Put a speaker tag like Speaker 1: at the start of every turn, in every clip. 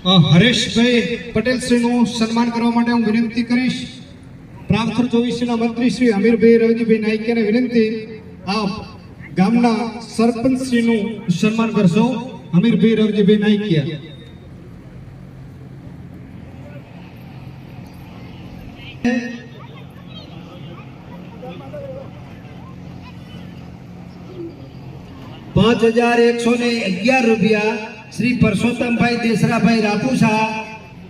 Speaker 1: હરેશભાઈ પટેલ શ્રીનું સન્માન કરવા માટે હું વિનંતી કરીશ. પ્રાંતર 24 ના મંત્રી શ્રી અમીરભાઈ રવજીભાઈ નાયકિયાને વિનંતી, આપ ગામના સરપંચ શ્રીનું સન્માન કરશો. અમીરભાઈ રવજીભાઈ નાયકિયા. ₹5111 श्री परसोत्तम भाई देसरा भाई रापूसा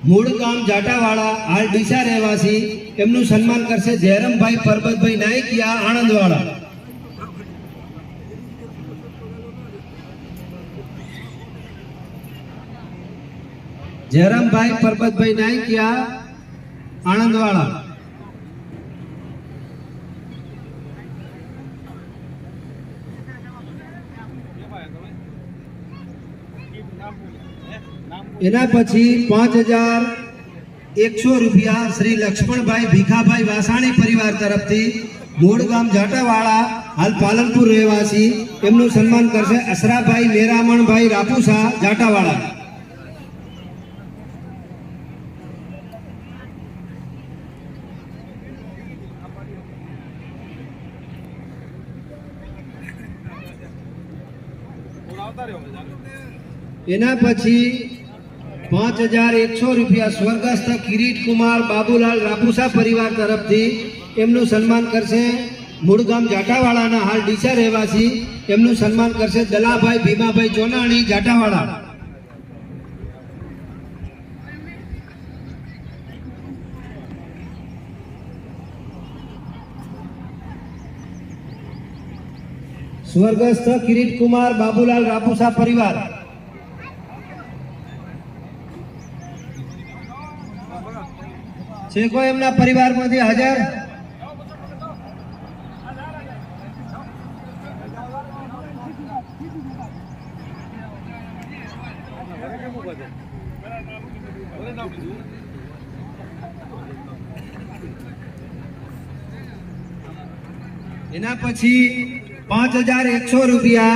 Speaker 1: मूळ गाम जाटावाड़ा हाल डीसा रहवासी एमनु सन्मान करशे जयराम भाई परबत भाई नायकिया आणंदवाड़ा। जयराम भाई परबत भाई नायकिया आणंदवाड़ा। एना पछी ₹5100 श्री लक्ष्मण भाई भीखा भाई वासाणी परिवार तरफ थी मूळ गाम जाटावाड़ा हाल पालनपुर रहवासी एमनु सन्मान करशे असरा भाई मेरामण भाई रापूसा जाटावाड़ा। एना पछी ₹5100 स्वर्गस्थ किरीट कुमार बाबूलाल रापूसा परिवार तरफ थी एमनु सन्मान करशे मूळ गाम जाटावाड़ा ना हाल डीसा रहवासी एमनु सन्मान करशे दलाभाई भीमाभाई चोनाणी जाटावाड़ा। स्वर्गस्थ किरीट कुमार बाबूलाल रापूसा परिवार। છે કોઈ એમના પરિવારમાંથી હાજર? એના પછી ₹5100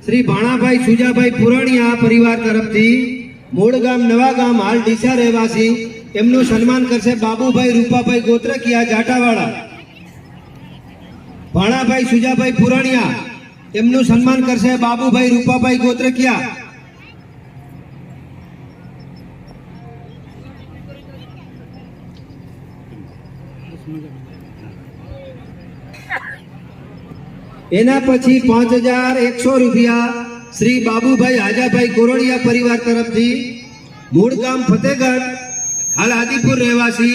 Speaker 1: શ્રી ભાણાભાઈ સુજાભાઈ પુરાણીયા પરિવાર તરફથી મૂળ ગામ નવા ગામ હાલ ડીસા રહેવાસી एमनु सन्मान करशे बाबूभाई रूपाभाई गोत्रकिया जाटावाड़ा। भाणाभाई सुजाभाई पुराणिया एमनु सन्मान करशे बाबूभाई रूपाभाई गोत्रकिया। एना पछी ₹5100 श्री बाबूभाई हाजाभाई कोरोड़िया परिवार तरफथी मूळ गाम फतेहगढ़ हाल आदिपुर रहवासी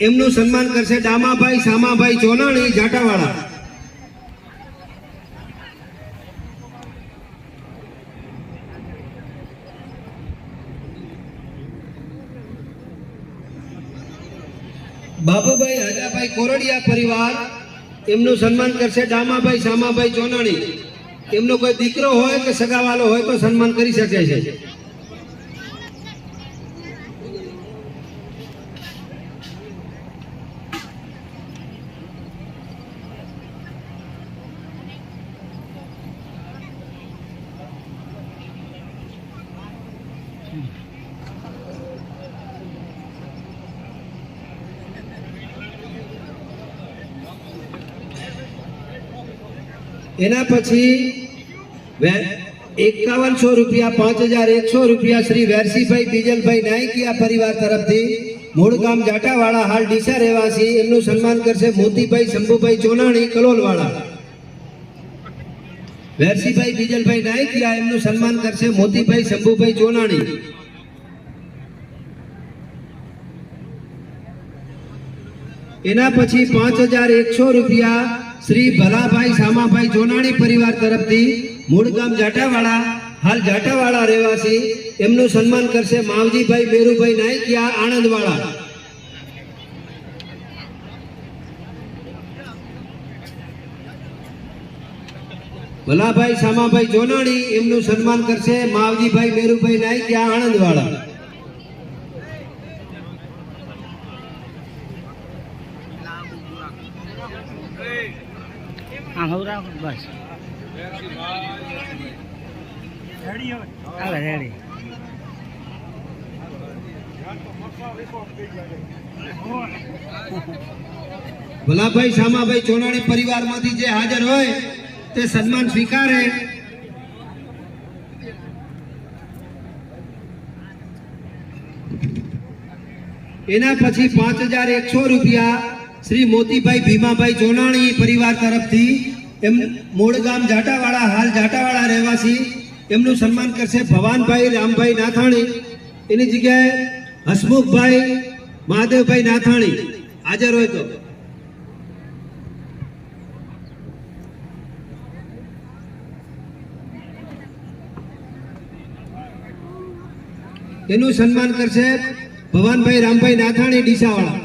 Speaker 1: एमनु सन्मान करशे डामाभाई सामाभाई चोनाणी जाटावाड़ा। बाबूभाई हाजाभाई कोरड़िया परिवार एमनु सन्मान करशे डामाभाई सामाभाई चोनाणी। एमनो कोई दीकरो होय के सगावालो होय तो सन्मान करी शके छे। एना पछी ₹5100 श्री वेरसी भाई बीजल भाई नायकिया परिवार तरफथी मूळ गाम जाटावाड़ा हाल डीसा रहवासी एमनु सन्मान करशे मोती भाई शंभूभाई चोनाणी कलोलवाड़ा। वेरसी भाई बीजल भाई नायकिया एमनु सन्मान करशे मोती भाई शंभूभाई चोनाणी। एना पछी ₹5100 श्री भलाभाई सामाभाई चोनाणी परिवार तरफथी मूळ गाम जाटावाड़ा हाल जाटावाड़ा रहवासी एमनु सन्मान करशे मावजी भाई मेरूभाई नायकिया आणंदवाड़ा। भलाभाई सामाभाई चोनाणी एमनु सन्मान करशे मावजी भाई मेरूभाई नायकिया आणंदवाड़ा। बस रेडी ભલાભાઈ શામાભાઈ ચોનાણી પરિવારમાંથી જે હાજર હોય તે સન્માન સ્વીકારે. એના પછી 5100 રૂપિયા શ્રી મોતીભાઈ ભીમાભાઈ ચોનાણી પરિવાર તરફથી એમ મૂળ ગામ જાટાવાળા, હાલ જાટાવાળા રહેવાસી, એમનું સન્માન કરશે ભવાનભાઈ રામભાઈ નાથાણી. એની જગ્યાએ હસમુખભાઈ મહાદેવભાઈ નાથાણી હાજર હોય તો. એનું સન્માન કરશે ભવાનભાઈ રામભાઈ નાથાણી ડીસાવાળા.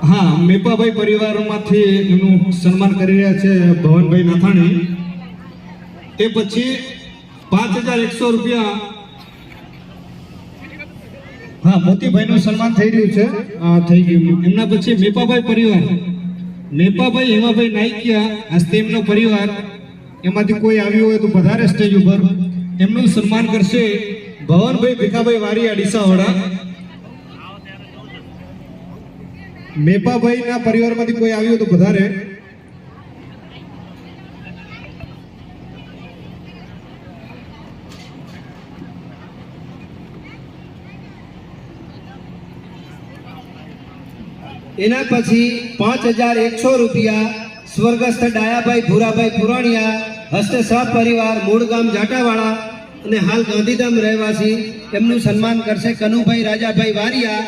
Speaker 2: હા, મેપાભાઈ પરિવારમાંથી એમનું સન્માન કરી રહ્યા છે ભવનભાઈ નાથાણી. એ પછી 5100 રૂપિયા હા મોતીભાઈનું સન્માન થઈ રહ્યું છે. થઈ ગયું. એમના પછી મેપાભાઈ પરિવાર, મેપાભાઈ હેમાભાઈ નાઈકિયા હસ્તે એમનો પરિવાર, એમાંથી કોઈ આવ્યું હોય તો વધારે સ્ટેજ ઉપર એમનું સન્માન કરશે ભવનભાઈ ભીખાભાઈ વારિયા ડીસાવાળા. મેપાભાઈના પરિવારમાંથી કોઈ આવ્યું તો વધારે.
Speaker 1: એના પછી 5100 રૂપિયા સ્વર્ગસ્થ ડાયાભાઈ ભૂરાભાઈ પુરાણિયા હસ્તે સહપરિવાર, મૂળ ગામ જાટાવાળા અને હાલ ગાંધીધામ રહેવાસી, એમનું સન્માન કરશે કનુભાઈ રાજાભાઈ વારિયા.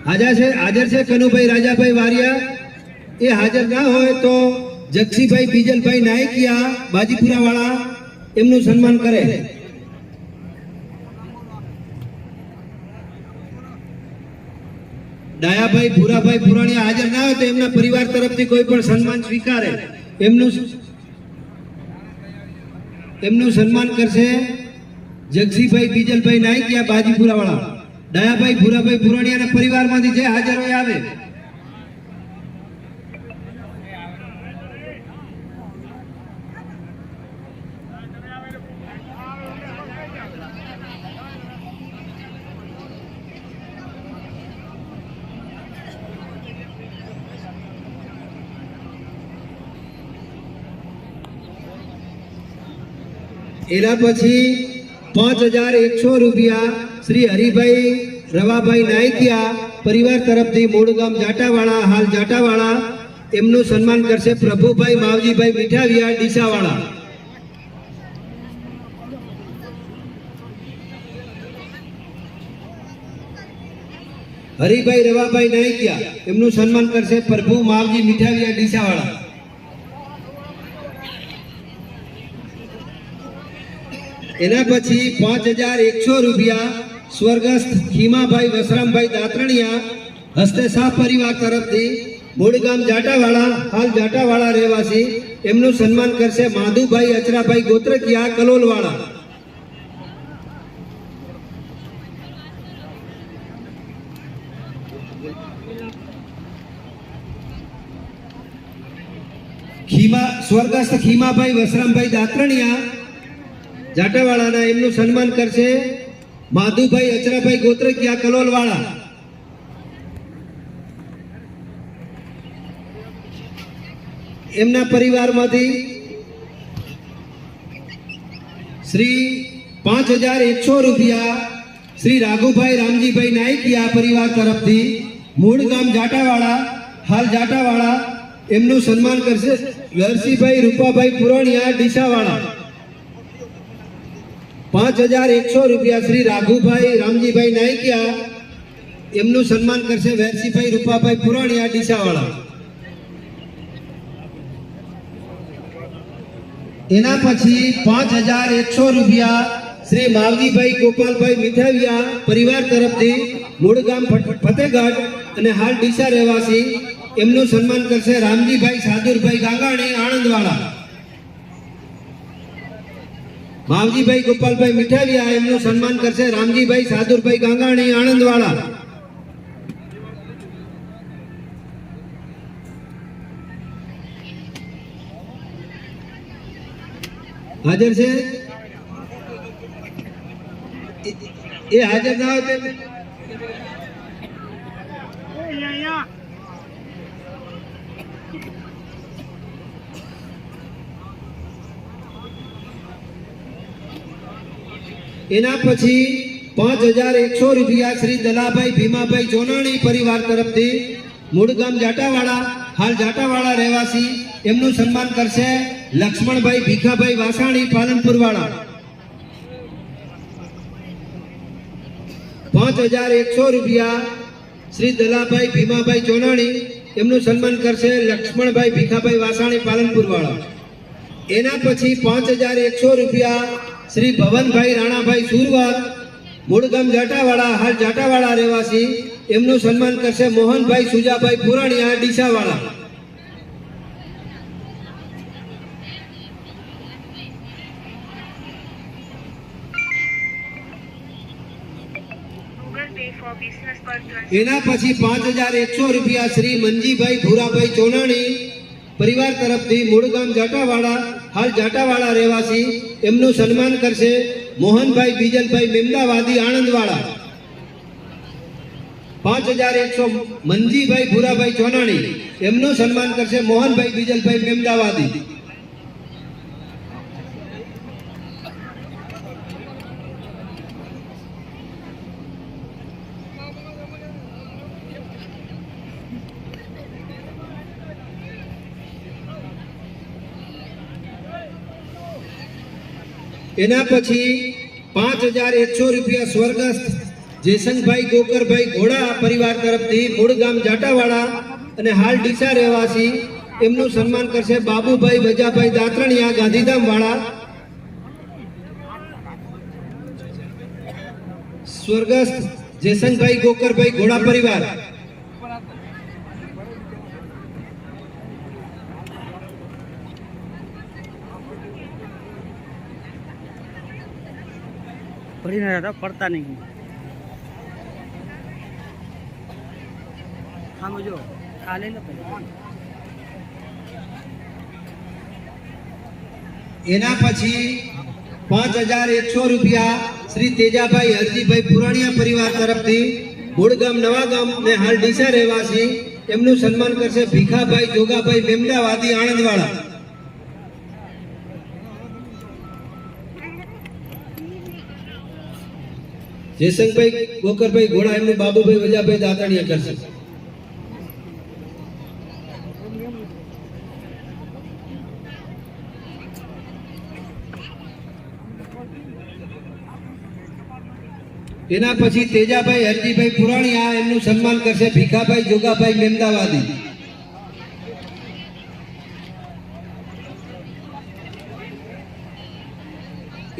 Speaker 1: હાજર છે કનુભાઈ રાજાભાઈ વારિયા. એ હાજર ના હોય તો જગસીભાઈ બીજલભાઈ નાયકિયા બાજીપુરાવાળા, એમનું સન્માન કરે. ડાયાભાઈ ભૂરાભાઈ પુરાણિયા હાજર ના હોય તો એમના પરિવાર તરફથી કોઈ પણ સન્માન સ્વીકારે. એમનું સન્માન કરશે જગસીભાઈ બીજલભાઈ નાયકિયા બાજીપુરાવાળા. ડાયાભાઈ ભૂરાભાઈ પુરાણિયાના પરિવારમાંથી જે હાજર હોય આવે. એના પછી 5100 રૂપિયા શ્રી હરિભાઈ રવાભાઈ નાયકિયા પરિવાર તરફથી મૂળ ગામ જાટાવાળા, હાલ જાટાવાળા, એમનું સન્માન કરશે પ્રભુભાઈ માવજીભાઈ મીઠાવિયા ડીસાવાળા. હરિભાઈ રવાભાઈ નાયકિયા એમનું સન્માન કરશે પ્રભુ માવજી મીઠાવિયા ડીસાવાળા. એના પછી 5100 રૂપિયા સ્વર્ગસ્થ ખીમાભાઈ વસરામભાઈ દાતરણિયા હસ્તે શાહ પરિવાર તરફથી મૂળ ગામ જાટાવાળા, હાલ જાટાવાળા રહેવાસી, એમનું સન્માન કરશે માધુભાઈ અચરાભાઈ ગોત્રકિયા કલોલવાળા. સ્વર્ગસ્થ ખીમાભાઈ વસરામભાઈ દાતરણિયા જાટાવાળાના, એમનું સન્માન કરશે માધુભાઈ અચરાભાઈ ગોત્રકિયા કલોલવાળા. એમના પરિવારમાંથી શ્રી 5100 રૂપિયા શ્રી રાઘુભાઈ રામજીભાઈ નાયકિયા પરિવાર તરફથી મૂળ ગામ જાટાવાળા, હાલ જાટાવાળા, એમનું સન્માન કરશે નરસિંહભાઈ રૂપાભાઈ પુરાણિયા ડીસાવાળા. 5100 રૂપિયા શ્રી રાઘુભાઈ રામજીભાઈ નાયકિયા, એમનું સન્માન કરશે વેરસીભાઈ રૂપાભાઈ પુરાણિયા ડીસાવાળા. એના પછી 5100 રૂપિયા શ્રી માવજીભાઈ ગોપાલભાઈ મીઠાવિયા પરિવાર તરફથી મૂળ ગામ ફતેહગઢ અને હાલ ડીસા રહેવાસી, એમનું સન્માન કરશે રામજીભાઈ સાદુરભાઈ ગાંગાણી આણંદવાળા. માવજીભાઈ ગોપાલભાઈ મીઠાવિયા, એમનું સન્માન કરશે રામજીભાઈ સાદુરભાઈ ગાંગાણી આણંદવાળા. હાજર છે? એ હાજર ના હોય તે એના પછી 5100 રૂપિયા શ્રી દલાભાઈ ભીમાભાઈ જોનાણી પરિવાર તરફથી મૂળ ગામ જાટાવાડા હાલ જાટાવાડા રહેવાસી એમનું સન્માન કરશે લક્ષ્મણભાઈ ભીખાભાઈ વાસાણી પાલનપુર વાળા 5100 રૂપિયા શ્રી દલાભાઈ ભીમાભાઈ જોનાણી એમનું સન્માન કરશે લક્ષ્મણભાઈ ભીખાભાઈ વાસાણી પાલનપુર વાળા. એના પછી 5100 રૂપિયા શ્રી ભવનભાઈ રાણાભાઈ સુરવર મૂળ ગામ જાટાવાડા હાલ જાટાવાડા રહેવાસી એમનું સન્માન કરશે મોહનભાઈ સુજાભાઈ પુરાણીયા ડીસાવાળા. એના પછી 5100 રૂપિયા શ્રી મંજીભાઈ ભૂરાભાઈ ચોનાણી પરિવાર તરફથી મૂળ ગામ જાટાવાડા હાલ જાટાવાડા રહેવાસી એમનું સન્માન કરશે મોહનભાઈ બીજલભાઈ મેમદાવાદી આણંદવાળા. 5100 મંજીભાઈ ભૂરાભાઈ ચોનાણી એમનું સન્માન કરશે મોહનભાઈ બીજલભાઈ મેમદાવાદી. એના પછી 5100 રૂપિયા સ્વર્ગસ્થ જેસંગભાઈ ગોકરભાઈ ઘોડા પરિવાર તરફથી મૂળ ગામ જાટાવાડા અને હાલ ડીસા રહેવાસી એમનું સન્માન કરશે બાબુભાઈ વજાભાઈ દાત્રણિયા ગાંધીધામ વાળા. સ્વર્ગસ્થ જેસંગભાઈ ગોકરભાઈ ઘોડા પરિવાર.
Speaker 3: પડીને હતા પડતા નહીં. આમ જો આ લઈ લો.
Speaker 1: એના પછી 5100 રૂપિયા શ્રી તેજાભાઈ હરજીભાઈ પુરાણીયા પરિવાર તરફથી મૂળ ગામ નવા ગામ ને હાલ ડીસા રહેવાસી એમનું સન્માન કરશે ભીખાભાઈ જોગાભાઈ મેમદાવાદી આણંદવાળા. જેસંગભાઈ ગોકરભાઈ ઘોડા એમનું બાબુભાઈ વજાભાઈ દાતાણીયા કરશે. એના પછી તેજાભાઈ હરજીભાઈ પુરાણીયા એમનું સન્માન કરશે ભીખાભાઈ જોગાભાઈ મેમદાવાદી.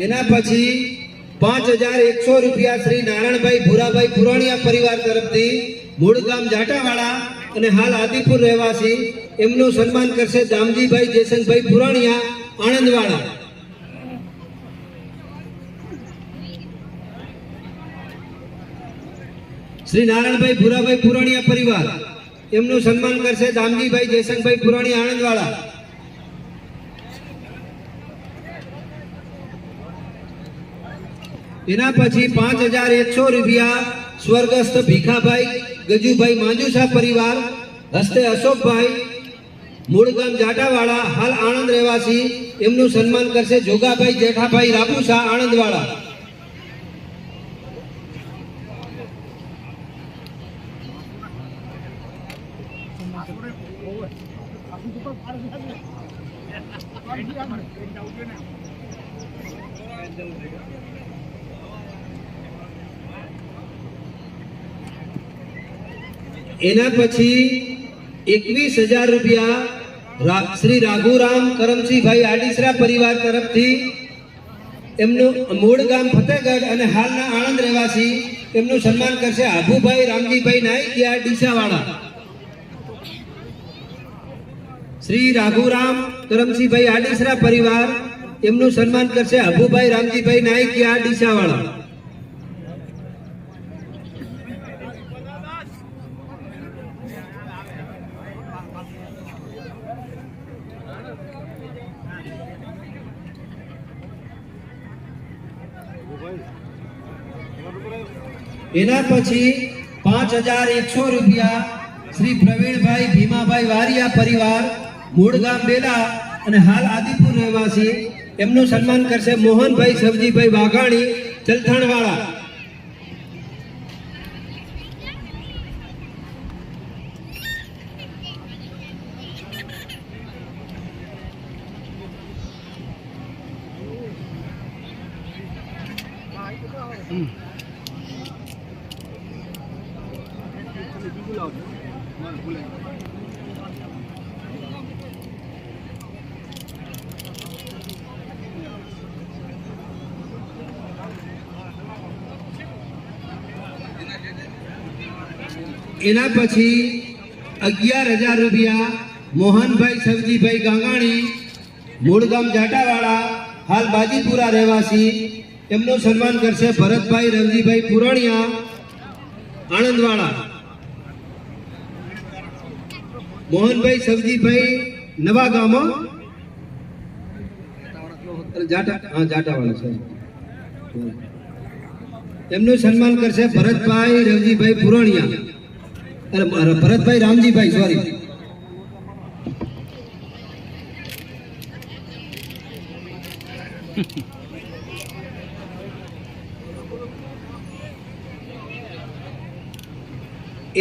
Speaker 1: એના પછી 5100 રૂપિયા શ્રી નારાયણભાઈ ભૂરાભાઈ પુરાણીયા પરિવાર તરફથી મૂળ ગામ જાટાવાડા અને હાલ આદિપુર રહેવાસી એમનું સન્માન કરશે દામજીભાઈ જેસંગભાઈ પુરાણીયા આણંદવાળા. શ્રી નારાયણભાઈ ભૂરાભાઈ પુરાણીયા પરિવાર એમનું સન્માન કરશે દામજીભાઈ જેસંગભાઈ પુરાણીયા આણંદવાળા. એના પછી 5100 રૂપિયા સ્વર્ગસ્થ ભીખાભાઈ ગજુભાઈ માંજુસા પરિવાર હસ્તે અશોકભાઈ મૂળ ગામ જાટાવાડા હાલ આણંદ રહેવાસી એમનું સન્માન કરશે જોગાભાઈ જેઠાભાઈ રાપુસા આણંદવાળા. એના પછી 21000 રૂપિયા શ્રી રાઘુરામ કરમસિંહભાઈ આડીસરા પરિવાર તરફથી એમનું મૂળ ગામ ફતેહગઢ અને હાલના આણંદ રહેવાસી એમનું સન્માન કરશે આભુભાઈ રામજીભાઈ નાઈકિયા ડીસાવાળા. શ્રી રાઘુરામ કરમસિંહભાઈ આડીસરા પરિવાર એમનું સન્માન કરશે આભુભાઈ રામજીભાઈ નાઈકિયા ડીસાવાળા. એના પછી 5100 રૂપિયા શ્રી પ્રવીણભાઈ ભીમાભાઈ વારિયા પરિવાર મૂળ ગામ બેલા અને હાલ આદિપુર રહેવાસી એમનું સન્માન કરશે મોહનભાઈ સવજીભાઈ વાઘાણી ચલથાણવાળા. એના પછી 11000 રૂપિયા મોહનભાઈ સવજીભાઈ ગાંગાણી મૂળ ગામ જાટાવાળા હાલ બાજીપુરા રહેવાસી એમનું સન્માન કરશે ભરતભાઈ રવજીભાઈ પુરાણિયા આણંદવાળા. મોહનભાઈ સવજીભાઈ નવા ગામો જાટાવાળા છે એમનું સન્માન કરશે ભરતભાઈ રવજીભાઈ પુરાણિયા ભરતભાઈ રામજીભાઈ સોરી.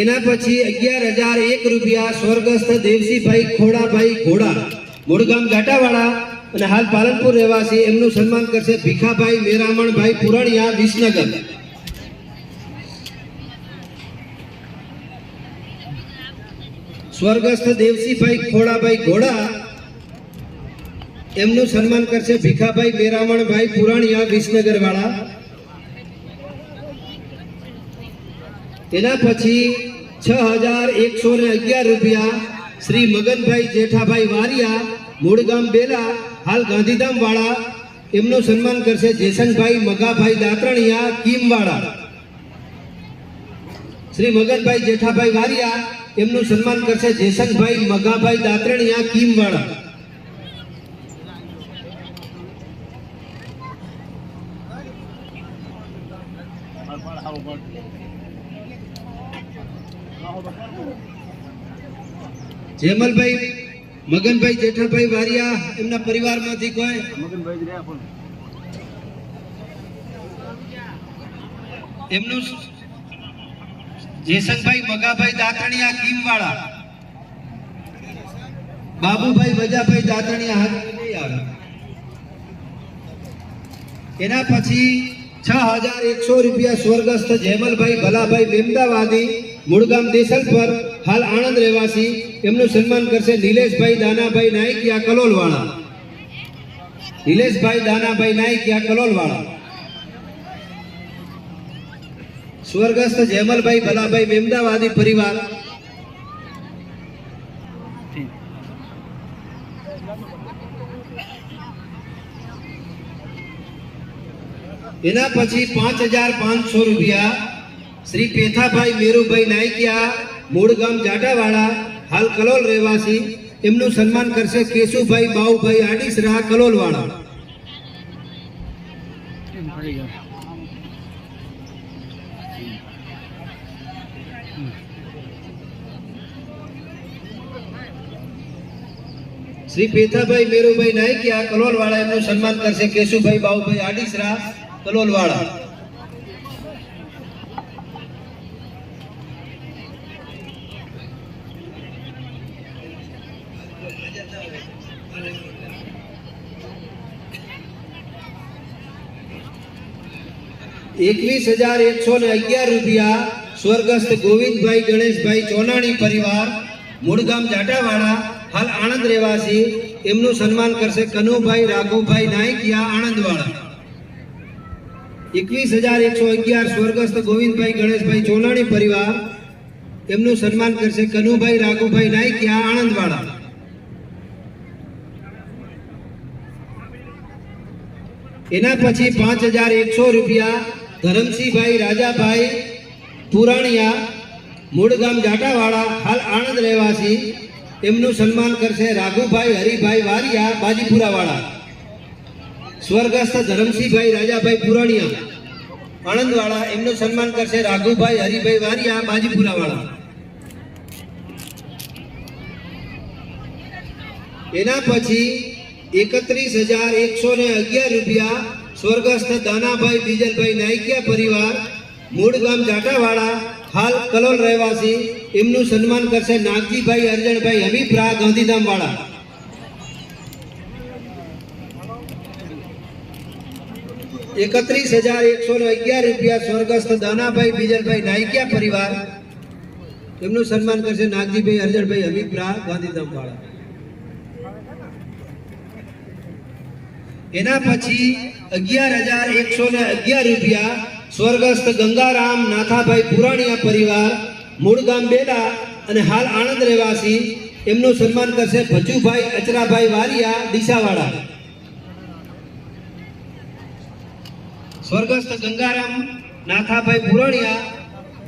Speaker 1: એના પછી 11001 રૂપિયા સ્વર્ગસ્થ દેવસીભાઈ ખોડાભાઈ ઘોડા મૂળગામ ગાટાવાળા અને હાલ પાલનપુર રહેવાસી એમનું સન્માન કરશે ભીખાભાઈ મેરામણભાઈ પુરાણિયા વિસનગર. સ્વર્ગસ્થ દેવસીભાઈ ખોડાભાઈ ઘોડા એમનું સન્માન કરશે ભીખાભાઈ મેરામણભાઈ પુરાણિયા વિસનગર વાળા. એના પછી 6111 રૂપિયા શ્રી મગનભાઈ જેઠાભાઈ વારિયા મૂળગામ બેલા હાલ ગાંધીધામ વાળા એમનું સન્માન કરશે જેસંગભાઈ મગાભાઈ દાતરણિયા કીમ વાળા. શ્રી મગનભાઈ જેઠાભાઈ વારિયા એમનું સન્માન કરશે જેસંગભાઈ મગાભાઈ દાતરણિયા કીમ વાળા. જેમલભાઈ મગનભાઈ જેઠાભાઈ વારિયા એમના પરિવારમાંથી કોઈ એમનું જેસંગભાઈ મગાભાઈ દાતણિયા કીમવાળા બાબુભાઈ વજાભાઈ દાતણિયા હાથ નહીં આવે. એના પછી 6100 રૂપિયા સ્વર્ગસ્થ જેમલભાઈ ભલાભાઈ મેમદાવાદી મૂળગામ દેસલપર હાલ આણંદ રહેવાસી એમનું સન્માન કરશે નિલેશભાઈ દાનાભાઈ નાયકિયા કલોલવાળા. નિલેશભાઈ દાનાભાઈ નાયકિયા કલોલવાળા. સ્વર્ગસ્થ જેમલભાઈ ભલાભાઈ મેમદાવાદી પરિવાર. એના પછી 5500 રૂપિયા શ્રી પેથાભાઈ મેરુભાઈ નાયકિયા મૂળગામ જાટાવાળા હાલ કલોલ રહેવાસી એમનું સન્માન કરશે કેશુભાઈ બાઉભાઈ આડીસરા કલોલવાળા. શ્રી પેથાભાઈ મેરુભાઈ નાયકિયા કલોલવાળા એમનું સન્માન કરશે કેશુભાઈ બાઉભાઈ આડીસરા કલોલવાળા. ₹21,111 સ્વર્ગસ્થ ગોવિંદભાઈ ગણેશભાઈ ચોનાણી પરિવાર મૂળગામ જાટાવાળા હાલ આણંદ રહેવાસી એમનું સન્માન કરશે કનુભાઈ રાઘુભાઈ નાયકિયા આણંદવાળા. 21,111 સ્વર્ગસ્થ ગોવિંદભાઈ ગણેશભાઈ ચોનાણી પરિવાર એમનું સન્માન કરશે કનુભાઈ રાઘુભાઈ નાયકિયા આણંદવાળા. એના પછી 5100 રૂપિયા ધરમસિંહભાઈ રાજાભાઈ પુરાણિયા મૂળગામ જાટાવાળા હાલ આણંદ રહેવાસી એમનું સન્માન કરશે રાઘુભાઈ હરિભાઈ વારિયા બાજીપુરા વાળા. સ્વર્ગસ્થ ધરમસિંહભાઈ રાજાભાઈ પુરાણિયા. આણંદવાળા એમનું સન્માન કરશે રાઘુભાઈ હરિભાઈ વારિયા બાજીપુરા વાળા. એના પછી 31,111 રૂપિયા સ્વર્ગસ્થ દાનાભાઈ બીજલભાઈ નાયકિયા પરિવાર મૂળ ગામ જાટાવાળા હાલ કલોલ રહેવાસી એમનું સન્માન કરશે નાગજીભાઈ અરજણભાઈ હમીપરા ગાંધીધામ વાળા. ₹31,111 સ્વર્ગસ્થ દાનાભાઈ બીજલભાઈ નાયકિયા પરિવાર એમનું સન્માન કરશે નાગજીભાઈ અરજણભાઈ હમીપરા ગાંધીધામ વાળા. એના પછી 11,111 રૂપિયા સ્વર્ગસ્થ ગંગારામ નાથાભાઈ પુરાણીયા પરિવાર મૂળ ગામ બેલા અને હાલ આણંદ રહેવાસી એમનું સન્માન કરશે ભજુભાઈ અચરાભાઈ વારિયા ડીસાવાળા. સ્વર્ગસ્થ ગંગારામ નાથાભાઈ પુરાણીયા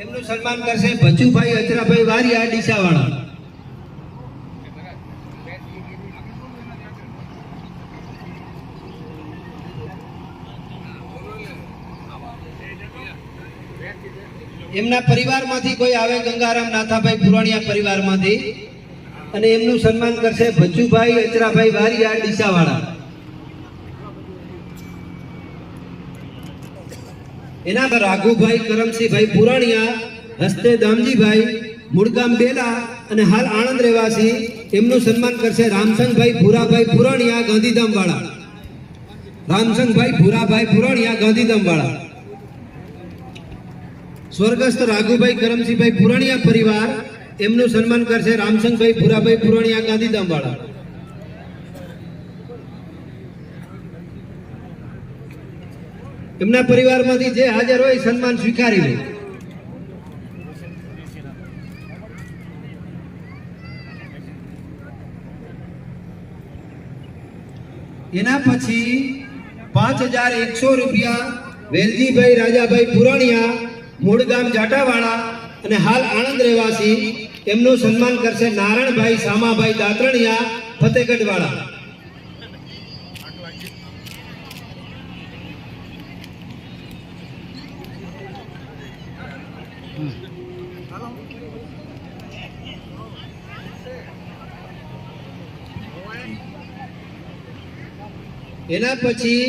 Speaker 1: એમનું સન્માન કરશે ભજુભાઈ અચરાભાઈ વારિયા ડીસાવાળા. એમના પરિવારમાંથી કોઈ આવે ગંગારામ નાથાભાઈ પુરાણીયા પરિવારમાંથી અને એમનું સન્માન કરશે ભજ્જુભાઈ અચરાભાઈ વારિયા ડીસાવાળા. એના પર રાઘુભાઈ કરમસિંહભાઈ પુરાણીયા હસ્તે દામજીભાઈ મૂળગામ બેલા અને હાલ આણંદ રહેવાસી એમનું સન્માન કરશે રામસંગભાઈ ભૂરાભાઈ પુરાણીયા ગાંધીધામ વાળા. રામસંગભાઈ ભૂરાભાઈ પુરાણીયા ગાંધીધામ વાળા. સ્વર્ગસ્થ રાઘુભાઈ કરમસિંહભાઈ પુરાણીયા પરિવાર એમનું સન્માન કરશે રામસંગભાઈ ભૂરાભાઈ પુરાણીયા ગાંધીધામ વાળા. એમના પરિવારમાંથી જે હાજર હોય સન્માન સ્વીકારી લે. એના પછી 5,100 રૂપિયા વેલજીભાઈ રાજાભાઈ પુરાણીયા મૂળ ગામ જાટાવાળા અને હાલ આણંદ રહેવાસી એમનું સન્માન કરશે નારાયણભાઈ સામાભાઈ દાતરણિયા ફતેગઢ વાળા. એના પછી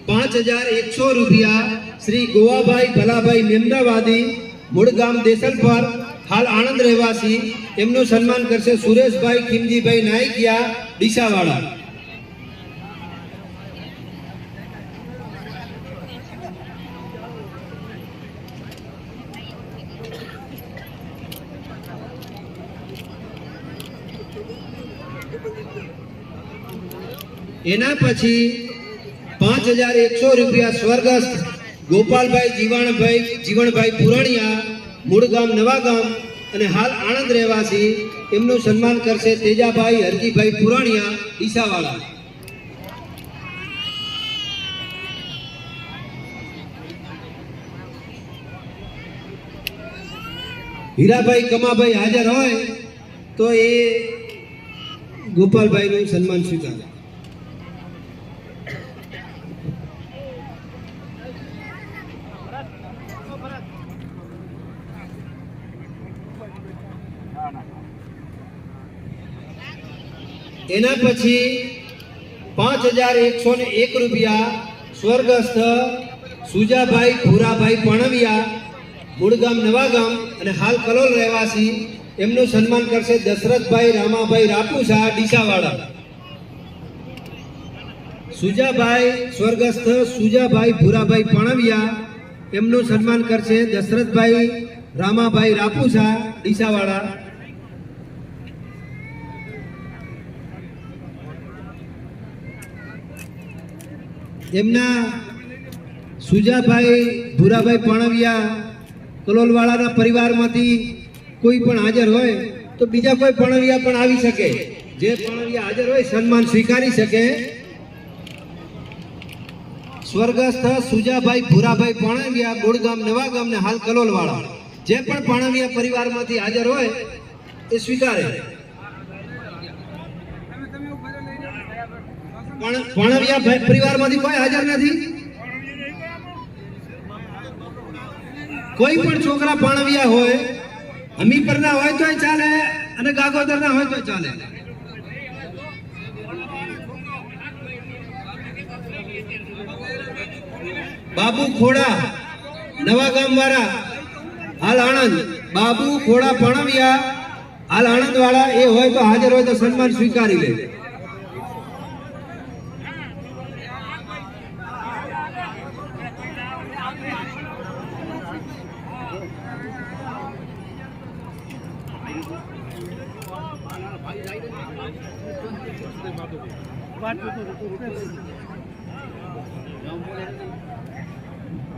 Speaker 1: 5,100 રૂપિયા શ્રી ગોવાભાઈ ભલાભાઈ મેમદાવાદી મૂળ ગામ દેસલપર હાલ આણંદ રહેવાસી એમનું સન્માન કરશે સુરેશભાઈ ખીમજીભાઈ નાયકિયા ડીસાવાળા. એના પછી 5,100 રૂપિયા સ્વર્ગસ્થ ગોપાલભાઈ જીવણભાઈ પુરાણીયા મૂળ ગામ નવા ગામ અને હાલ આણંદ રહેવાસી એમનું સન્માન કરશે તેજાભાઈ હરજીભાઈ પુરાણીયા ડીસાવાળા. હીરાભાઈ કમાભાઈ હાજર હોય તો એ ગોપાલભાઈનું સન્માન સ્વીકારે. એના પછી 5,101 રૂપિયા સ્વર્ગસ્થ સુજાભાઈ ભૂરાભાઈ પણવિયા મૂળ ગામ નવા ગામ અને હાલ કલોલ રહેવાસી એમનું સન્માન કરશે દશરથભાઈ રામાભાઈ રાપુસા ડીસાવાળા. સ્વર્ગસ્થ સુજાભાઈ ભૂરાભાઈ પણવિયા એમનું સન્માન કરશે દશરથભાઈ રામાભાઈ રાપુસા ડીસાવાળા. એમના સુજાભાઈ ભૂરાભાઈ પણવિયા કલોલવાળાના પરિવારમાંથી કોઈ પણ હાજર હોય તો બીજા કોઈ પણવિયા પણ આવી શકે. જે પણવિયા હાજર હોય સન્માન સ્વીકારી શકે. સ્વર્ગસ્થ સુજાભાઈ ભૂરાભાઈ પણવિયા મૂળ ગામ નવા ગામ ને હાલ કલોલવાળા જે પણ પણવિયા પરિવારમાંથી હાજર હોય એ સ્વીકારે. પણવિયા પરિવારમાંથી કોઈ હાજર નથી. કોઈ પણ છોકરા પાણવિયા હોય, હમીપરના હોય તોય ચાલે અને ગાગોદરના હોય તોય ચાલે. બાબુ ખોડા નવા ગામ વાળા હાલ આણંદ, બાબુ ખોડા પાણવિયા હાલ આણંદ વાળા એ હોય તો હાજર હોય તો સન્માન સ્વીકારી લે.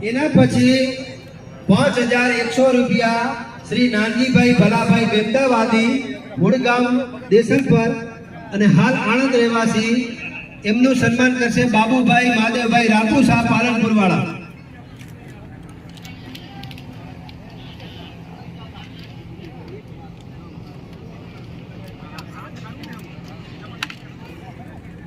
Speaker 1: એના પછી 5100 રૂપિયા શ્રી નાનજીભાઈ ભલાભાઈ બેમદાવાદી, મૂળ ગામ દેસલપર અને હાલ આણંદ રહેવાસી, એમનું સન્માન કરશે બાબુભાઈ માદેવભાઈ રાપુસા, પાલનપુર વાળા.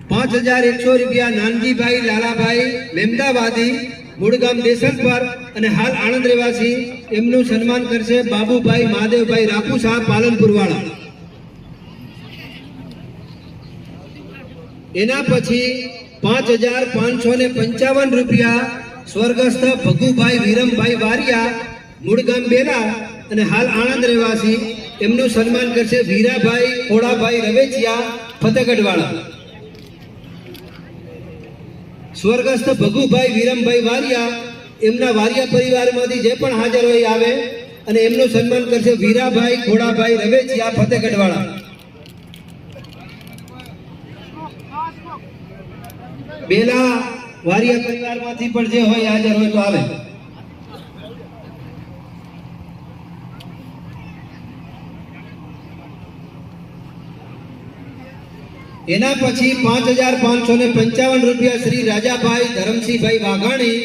Speaker 1: ₹5100 નાનજીભાઈ લાલાભાઈ મેમદાવાદી, મૂળ ગામ દેસલપર અને હાલ આણંદ રહેવાસી, એમનું સન્માન કરશે બાબુભાઈ મહાદેવભાઈ રાપુસા, પાલનપુર વાળા. એના પછી ₹5555 સ્વર્ગસ્થ ભગુભાઈ વિરમભાઈ વારિયા, મૂળ ગામ બેલા અને હાલ આણંદ રહેવાસી, એમનું સન્માન કરશે વીરાભાઈ ખોડાભાઈ રવેચિયા, ફતેગઢ વાળા. સ્વર્ગસ્થ ભગુભાઈ વિરમભાઈ વારિયા, એમના વારિયા પરિવારમાંથી જે પણ હાજર હોય આવે અને એમનું સન્માન કરશે વીરાભાઈ ખોડાભાઈ રવેચિયા, ફતેગઢ વાળા. બેલા વારિયા પરિવારમાંથી પણ જે હોય હાજર હોય તો આવે. એના પછી ₹5555 શ્રી રાજાભાઈ ધરમસિંહભાઈ વાઘાણી,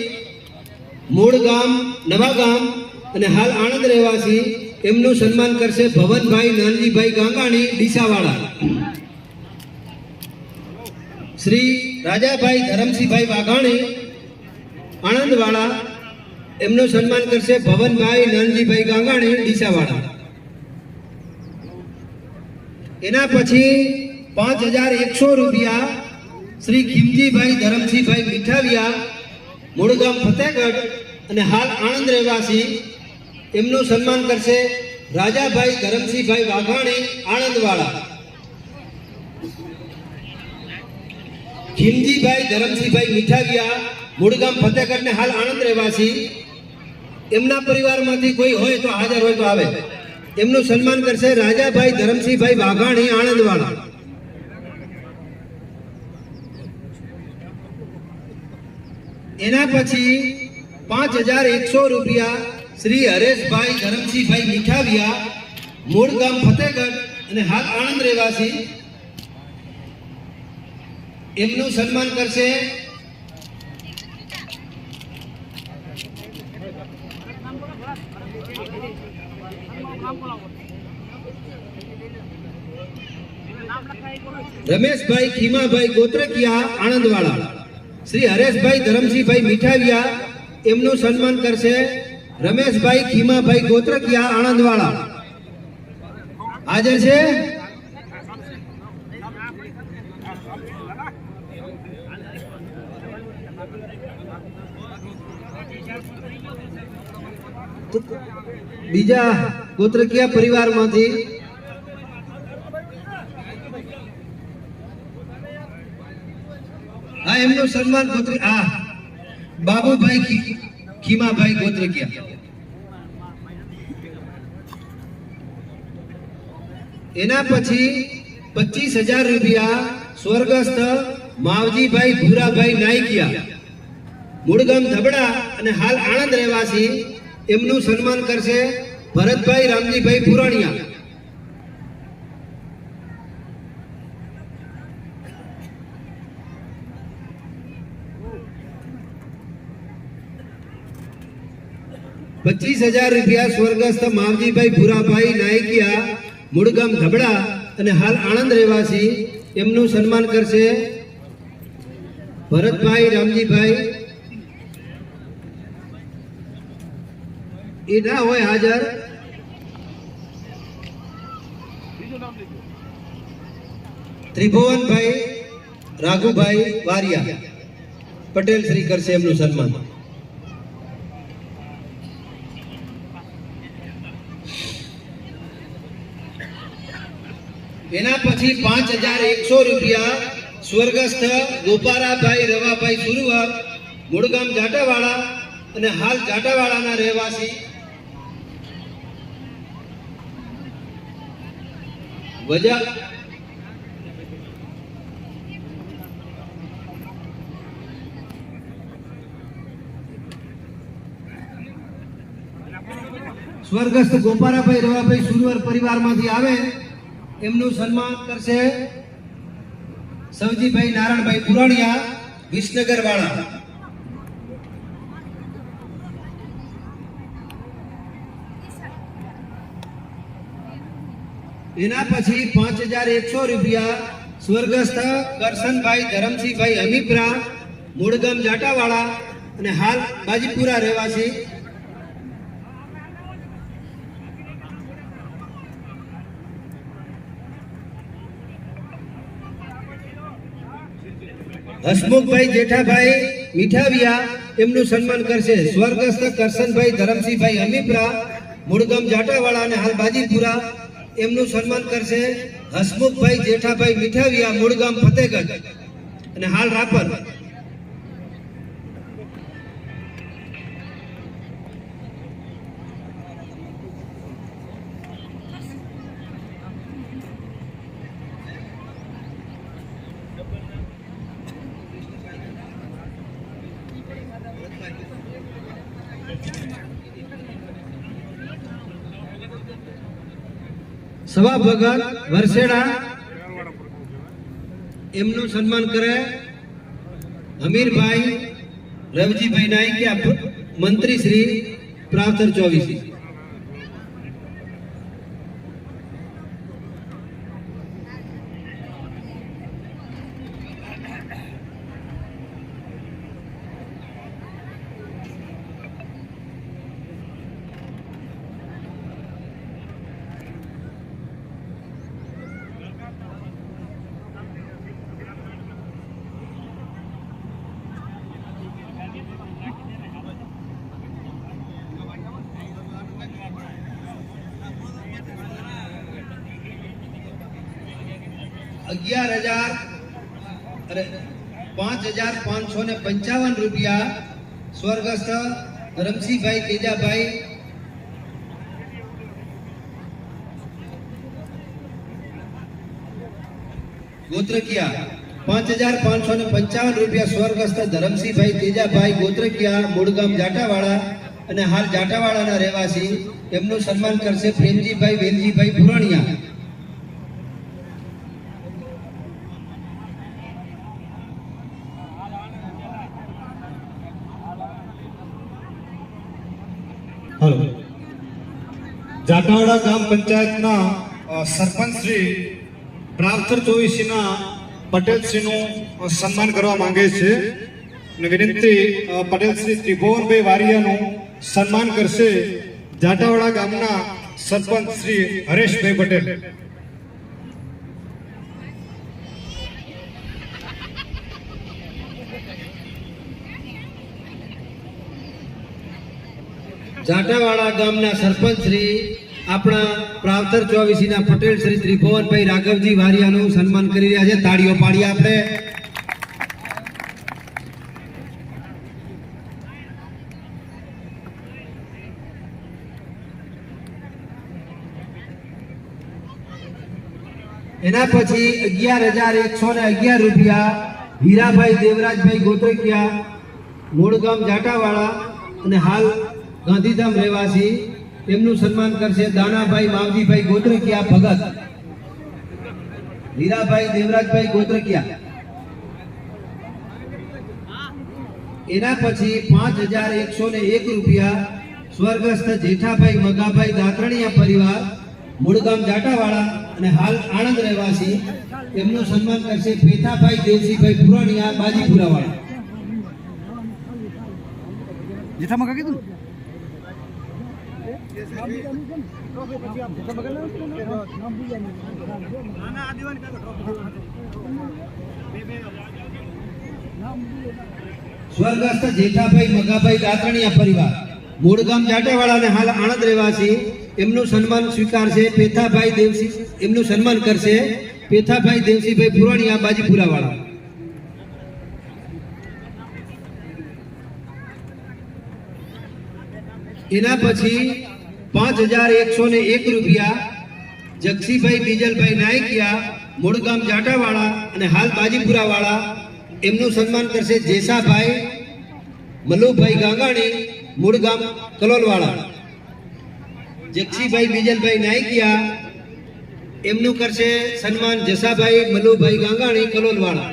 Speaker 1: મૂળ ગામ નવા ગામ અને હાલ આણંદ રહેવાસી, એમનું સન્માન કરશે ભવનભાઈ નાનજીભાઈ ગાંગાણી, ડીસાવાળા. શ્રી રાજાભાઈ ધરમસિંહભાઈ વાઘાણી આણંદ વાળા, એમનું સન્માન કરશે ભવનભાઈ નાનજીભાઈ ગાંગાણી, ડીસાવાળા. એના પછી ₹5100 શ્રી ખીમજીભાઈ ધરમસિંહભાઈ મીઠાવિયા, મૂળ ગામ ફતેગઢ અને હાલ આણંદ રહેવાસી, એમનું સન્માન કરશે રાજાભાઈ ધરમસિંહભાઈ વાઘાણી, આણંદ વાળા. ખીમજીભાઈ ધરમસિંહભાઈ મીઠાવિયા, મૂળ ગામ ફતેગઢ ને હાલ આણંદ રહેવાસી, એમના પરિવારમાંથી કોઈ હોય તો હાજર હોય તો આવે, એમનું સન્માન કરશે રાજાભાઈ ધરમસિંહભાઈ વાઘાણી, આણંદ વાળા. એના પછી ₹5100 શ્રી હરેશભાઈ ધરમસિંહભાઈ મીઠાવિયા, મૂળ ગામ ફતેગઢ અને હાલ આણંદ રહેવાસી, એમનું સન્માન કરશે રમેશભાઈ ખીમાભાઈ ગોત્રકિયા, આણંદ વાળા. શ્રી હરેશભાઈ ધરમસિંહભાઈ મીઠાવિયા, એમનું સન્માન કરશે રમેશભાઈ ખીમાભાઈ ગોત્રકિયા, આણંદ વાળા. હાજર છે? બીજા ગોત્રકિયા પરિવારમાંથી હા, એમનું સન્માન બાબુભાઈ ખીમાભાઈ ગોત્રકિયા. એના પછી ₹25000 સ્વર્ગસ્થ માવજીભાઈ ભૂરાભાઈ નાયકિયા, મૂળ ગામ ધબડા અને હાલ આણંદ રહેવાસી, એમનું સન્માન કરશે ભરતભાઈ રામજીભાઈ પુરાણિયા. ₹25000 સ્વર્ગસ્થ માવજીભાઈ ભૂરાભાઈ નાયકિયા, મૂળ ગામ ધબડા અને હાલ આણંદ રહેવાસી, એમનું સન્માન કરશે ભરતભાઈ રામજીભાઈ એ ના હોય હાજર, ત્રિભુવનભાઈ રાઘુભાઈ વારિયા પટેલ શ્રી કરશે એમનું સન્માન. એના પછી 5100 રૂપિયા સ્વર્ગસ્થ ગોપારાભાઈ રવાભાઈ સુરવર, મૂળ ગામ જાટાવાળા અને હાલ જાટાવાળાના રહેવાસી વજા સ્વર્ગસ્થ ગોપારાભાઈ રવાભાઈ સુરવર પરિવારમાંથી આવે એમનું સન્માન કરશે સવજીભાઈ નારાયણભાઈ પુરાણિયા વિસનગર વાળા. એના પછી 5100 રૂપિયા સ્વર્ગસ્થ કરશનભાઈ ધરમસિંહભાઈ હમીપરા, મૂળ ગામ જાટાવાળા અને હાલ બાજીપુરા રહેવાસી હસમુખભાઈ જેઠાભાઈ મીઠાવિયા એમનું સન્માન કરશે સ્વર્ગસ્થ કરશનભાઈ ધરમસિંહભાઈ હમીપરા, મૂળ ગામ જાટાવાળા અને હાલ બાજીપુરા એમનું સન્માન કરશે હસમુખભાઈ જેઠાભાઈ મીઠાવિયા, મૂળ ગામ ફતેહગઢ અને હાલ રાપર. સવા ભગત વરસેડા એમનું સન્માન કરે હમીરભાઈ રવજીભાઈ નાયકિયા, મંત્રી શ્રી પ્રાવતર 24. અરે 5555 રૂપિયા સ્વર્ગસ્થ રમસીભાઈ તેજાભાઈ ગોત્રકિયા, 5555 રૂપિયા સ્વર્ગસ્થ ધરમસિંહભાઈ તેજાભાઈ ગોત્રકિયા, મૂળ ગામ જાટાવાળા અને હાલ જાટાવાળાના રહેવાસી એમનું સન્માન કરશે પ્રેમજીભાઈ વેલજીભાઈ પુરાણિયા.
Speaker 2: હલો, જાટાવાડા ગ્રામ પંચાયતના સરપંચ શ્રી પ્રાવતર 24 ના પટેલ શ્રીનું સન્માન કરવા માંગે છે અને વિનંતી પટેલ શ્રી ત્રિભુવનભાઈ વારિયાનું સન્માન કરશે જાટાવાડા ગામના સરપંચ શ્રી હરેશભાઈ પટેલ.
Speaker 1: જાટાવાડા ગામના સરપંચ શ્રી આપણા પ્રાવતર 24 ના પટેલ શ્રી ત્રિભુવનભાઈ રાઘવજી વારિયાનું સન્માન કરી રહ્યા છે. તાળીઓ પાડીએ આપણે. એના પછી 11111 રૂપિયા હીરાભાઈ દેવરાજભાઈ ગોત્રકિયા, મૂળ ગામ જાટાવાળા અને હાલ ગાંધીધામ રહેવાસી એમનું સન્માન કરશે દાનાભાઈ માવજીભાઈ ગોત્રકિયા ભગત, હીરાભાઈ દેવરાજભાઈ ગોત્રકિયા. એના પછી 5101 રૂપિયા સ્વર્ગસ્થ જેઠાભાઈ મગાભાઈ દાત્રણીયા પરિવાર, મૂળ ગામ જાટાવાળા અને હાલ આણંદ રહેવાસી એમનું સન્માન કરશે પેથાભાઈ દેવસીભાઈ પુરાણિયા બાજીપુરાવાળા.
Speaker 3: જેઠામાં કીધું
Speaker 1: સ્વર્ગસ્થ જેઠાભાઈ મગાભાઈ દાતરણીયા પરિવાર મૂળ ગામ જાટેવાડા અને હાલ આણંદ રહેવાસી એમનું સન્માન સ્વીકારશે પેથાભાઈ દેવસિંહ એમનું સન્માન કરશે પેથાભાઈ દેવસિંહભાઈ પુરાણીયા બાજીપુરાવાળા. એના પછી 5101 રૂપિયા જગસીભાઈ બીજલભાઈ નાયકિયા મૂળ ગામ જાટાવાળા અને હાલ બાજીપુરાવાળા એમનું સન્માન કરશે જેસાભાઈ મલુભાઈ ગાંગાણી મૂળ ગામ કલોલવાળા. જગસીભાઈ બીજલભાઈ નાયકિયા એમનું કરશે સન્માન જસાભાઈ મલુભાઈ ગાંગાણી કલોલવાળા.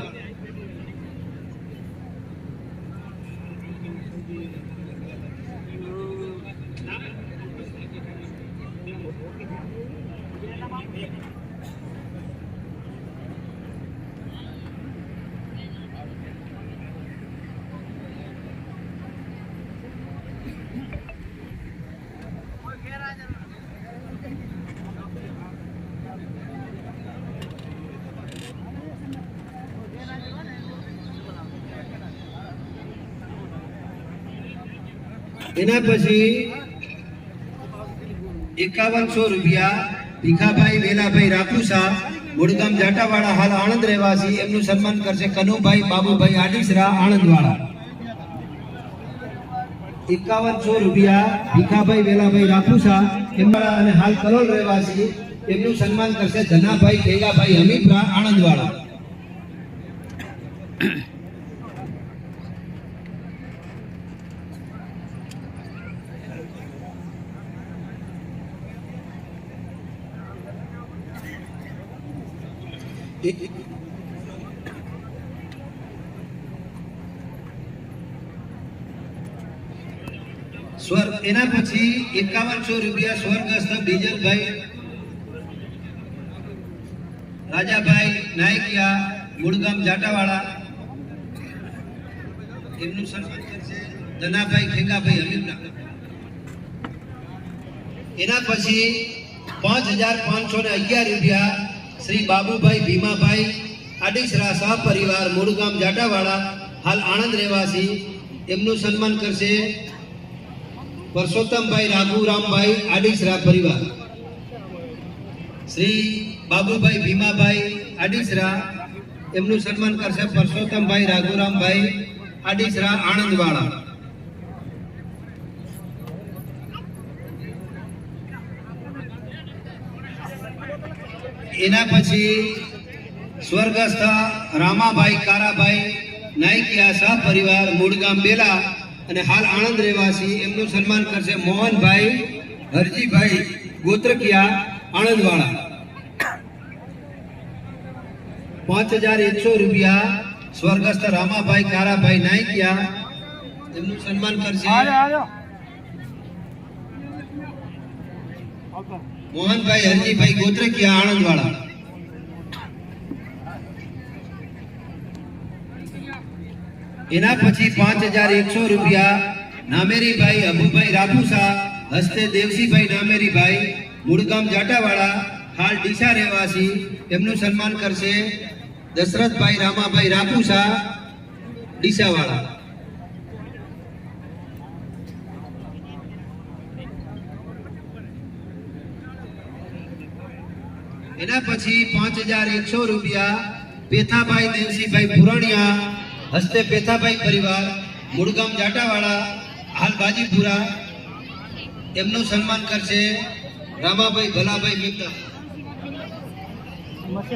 Speaker 1: એના પછી 5100 રૂપિયા ભીખાભાઈ વેલાભાઈ રાકુસા મૂળગામ જાટાવાડા હાલ આણંદ રહેવાસી એમનું સન્માન કરશે કનુભાઈ બાબુભાઈ આડીસરા આણંદવાળા. 5100 રૂપિયા ભીખાભાઈ વેલાભાઈ રાકુસા એમવાળા અને હાલ કલોલ રહેવાસી એમનું સન્માન કરશે ધનાભાઈ ભેગાભાઈ હમીપરા આણંદવાળા. એના પછી 5100 રૂપિયા સ્વર્ગસ્થ બીજલભાઈ રાજાભાઈ નાયકિયા મૂળગામ જાટાવાળા એમનું સન્માન કરશે ધનાભાઈ ખેંગાભાઈ હમીપરા. એના પછી 5511 રૂપિયા શ્રી બાબુભાઈ ભીમાભાઈ આડીસરા સહપરિવાર મૂળગામ જાટાવાડા હાલ આણંદ રહેવાસી એમનું સન્માન કરશે પરસોત્તમભાઈ રાઘુરામભાઈ આડીસરા પરિવાર. શ્રી બાબુભાઈ ભીમાભાઈ આડીસરા એમનું સન્માન કરશે પરસોત્તમભાઈ રાઘુરામભાઈ આડીસરા આણંદવાળા. એના પછી સ્વર્ગસ્થ રામાભાઈ કારાભાઈ નાયકિયા સહપરિવાર મૂળગામ બેલા અને હાલ આણંદ રહેવાસી એમનું સન્માન કરશે મોહનભાઈ હરજીભાઈ ગોત્રકિયા આણંદવાળા. 5100 રૂપિયા સ્વર્ગસ્થ રામાભાઈ કારાભાઈ નાયકિયા એમનું સન્માન કરશે મોહનભાઈ હરજીભાઈ ગોત્રકિયા આણંદવાળા. એના પછી 5100 રૂપિયા નામેરીભાઈ અબુભાઈ રાફુસા હસ્તે દેવસીભાઈ નામેરીભાઈ મૂળગામ જાટાવાડા હાલ ડીસા રહેવાસી એમનું સન્માન કરશે દશરથભાઈ રામાભાઈ રાફુસા ડીસાવાળા. એના પછી 5100 રૂપિયા પેથાભાઈ દેવસીભાઈ પુરાણીયા હસ્તે પેથાભાઈ પરિવાર મૂળગામ જાટાવાડા હાલ બાજીપુરા એમનું સન્માન કરશે રામાભાઈ ભલાભાઈ મિત્તા.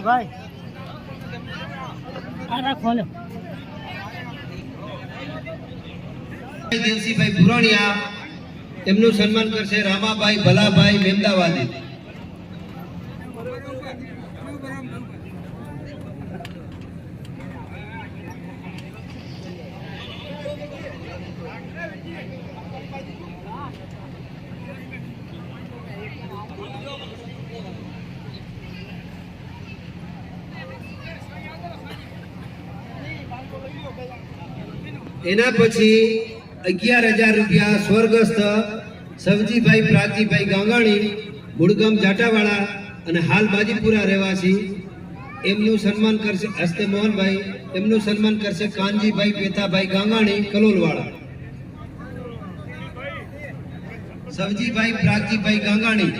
Speaker 3: ભાઈ આ રાખો લે
Speaker 1: દેવસીભાઈ પુરાણીયા એમનું સન્માન કરશે રામાભાઈ ભલાભાઈ મેમદાવાદી. એના પછી 11000 રૂપિયા સ્વર્ગસ્થ સવજીભાઈ પ્રાગજીભાઈ ગાંગાણી મૂળગામ જાટાવાળા અને હાલ બાજીપુરા રહેવાસી એમનું સન્માન કરશે હસ્તે મોહનભાઈ. એમનું સન્માન કરશે કાનજીભાઈ પેથાભાઈ ગાંગાણી કલોલવાળા. સવજીભાઈ પ્રાગજીભાઈ ગાંગાણી.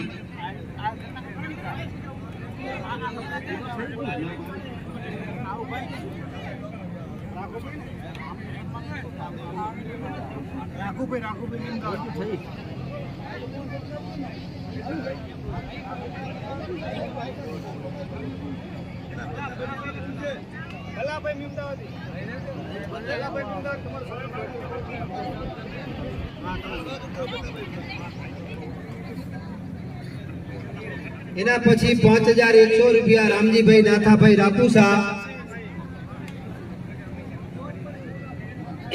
Speaker 1: એના પછી 5100 રૂપિયા રામજીભાઈ નાથાભાઈ રાપુસા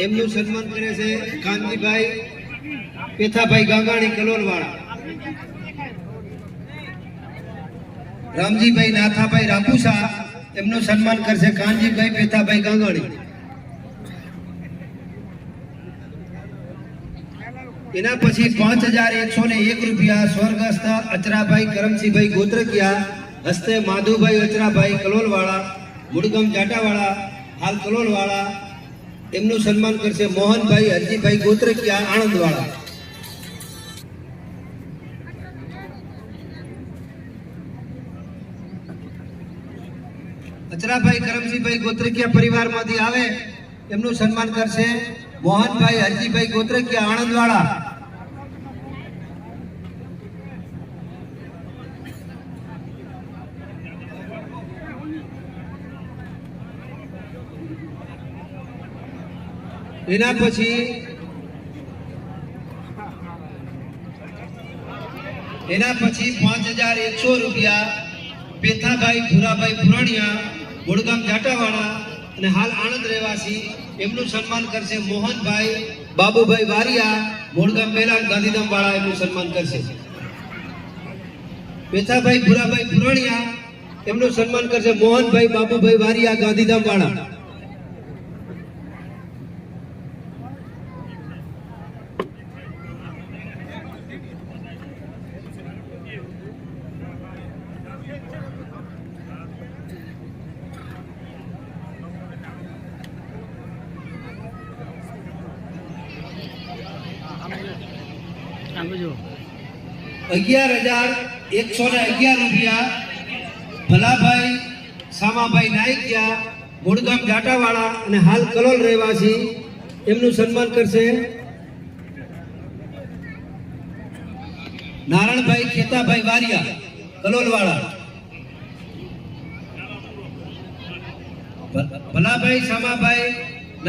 Speaker 1: એમનું સન્માન કરે છે કાનજીભાઈ પેથાભાઈ ગાંગાણી કલોલવાળા. રામજીભાઈ નાથાભાઈ રાપુસા એમનું સન્માન કરશે કાનજીભાઈ પેથાભાઈ ગાંગાણી. એના પછી 5101 રૂપિયા સ્વર્ગસ્થ અચરાભાઈ કરમસિંહભાઈ ગોત્રકિયા હસ્તે માધુભાઈ અચરાભાઈ કલોલવાળા મૂળગામ જાટાવાળા હાલ કલોલવાળા એમનું સન્માન કરશે મોહનભાઈ હરજીભાઈ ગોત્રકિયા આણંદવાળા. અચરાભાઈ કરમસિંહભાઈ ગોત્રકિયા પરિવારમાંથી આવે એમનું સન્માન કરશે મોહનભાઈ હરજીભાઈ ગોત્રકિયા આણંદવાળા. એના પછી 5100 રૂપિયા પેથાભાઈ ભુરાભાઈ પુરાણિયા મૂળગામ જાટાવાળા અને હાલ આણંદ રહેવાસી એમનું સન્માન કરશે મોહનભાઈ બાબુભાઈ વારિયા મૂળગામ બેલાન ગાંધીધામ વાળા એમનું સન્માન કરશે. પેથાભાઈ ભુરાભાઈ પુરાણિયા એમનું સન્માન કરશે મોહનભાઈ બાબુભાઈ વારિયા ગાંધીધામ વાળા.
Speaker 3: આમ જો
Speaker 1: 11111 રૂપિયા ભલાભાઈ સામાભાઈ નાયકિયા મૂળગામ જાટાવાળા અને હાલ કલોલ રહેવાસી એમનું સન્માન કરશે નારાયણભાઈ ખેતાભાઈ વારિયા કલોલવાળા. ભલાભાઈ સામાભાઈ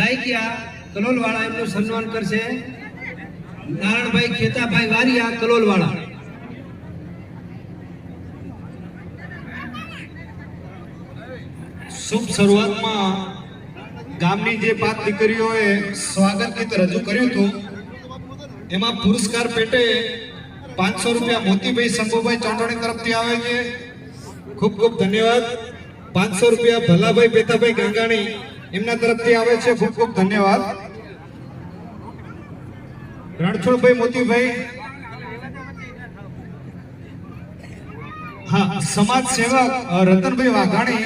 Speaker 1: નાયકિયા કલોલવાળા એમનું સન્માન કરશે નારાયણભાઈ ખેતાભાઈ વારિયા કલોલવાળા.
Speaker 2: શુભ શરૂઆતમાં ગામની જે 5 દીકરીઓએ સ્વાગત ગીત રજૂ કર્યું હતું એમાં પુરસ્કાર પેટે 500 રૂપિયા મોતીભાઈ શંભુભાઈ ચોંટાણી તરફથી આવે છે. ખૂબ ખૂબ ધન્યવાદ. 500 રૂપિયા ભલાભાઈ પેથાભાઈ ગાંગાણી એમના તરફથી આવે છે. ખૂબ ખૂબ ધન્યવાદ. રણછોડભાઈ મોતીભાઈ હા સમાજ સેવક રતનભાઈ વાઘાણી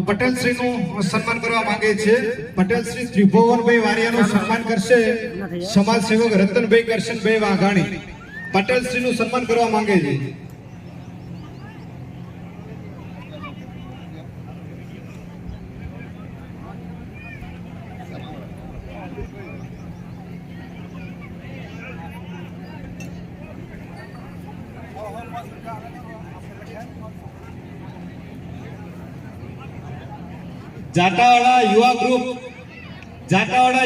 Speaker 2: પટેલ શ્રીનું સન્માન કરવા માંગે છે. પટેલ શ્રી ત્રિભુવનભાઈ વારિયાનું સન્માન કરશે સમાજ સેવક રતનભાઈ કરશનભાઈ વાઘાણી. પટેલ શ્રીનું સન્માન કરવા માંગે છે. જાટાવાળા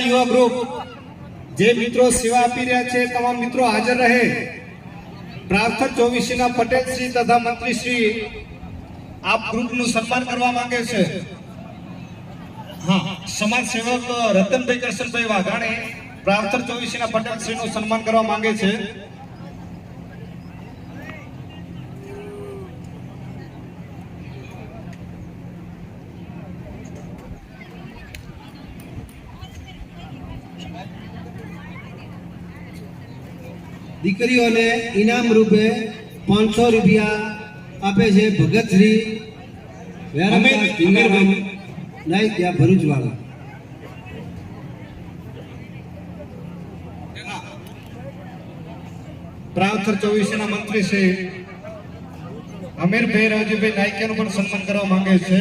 Speaker 2: યુવા ગ્રુપ જે મિત્રો સેવા આપી રહ્યા છે તમામ મિત્રો હાજર રહે. પ્રાર્થક 24 ના પટેલ શ્રી તથા મંત્રી શ્રી આપ ગ્રુપનું સન્માન કરવા માંગે છે. હા સમાજ સેવક રતનભાઈ કરશનભાઈ વાઘાણી પ્રાર્થક 24 ના પટેલ શ્રીનું સન્માન કરવા માંગે છે.
Speaker 1: દીકરીઓને ઇનામ રૂપે 500 રૂપિયા આપે છે ભગતશ્રી વેરામદાસ ભીંગારામ નાઈ ત્યાં ભરૂચ વાળા.
Speaker 2: પ્રાવથર 24 ના મંત્રી શ્રી અમીરભાઈ રાવજીભાઈ નાયકિયાનું પણ સન્માન કરવા માંગે છે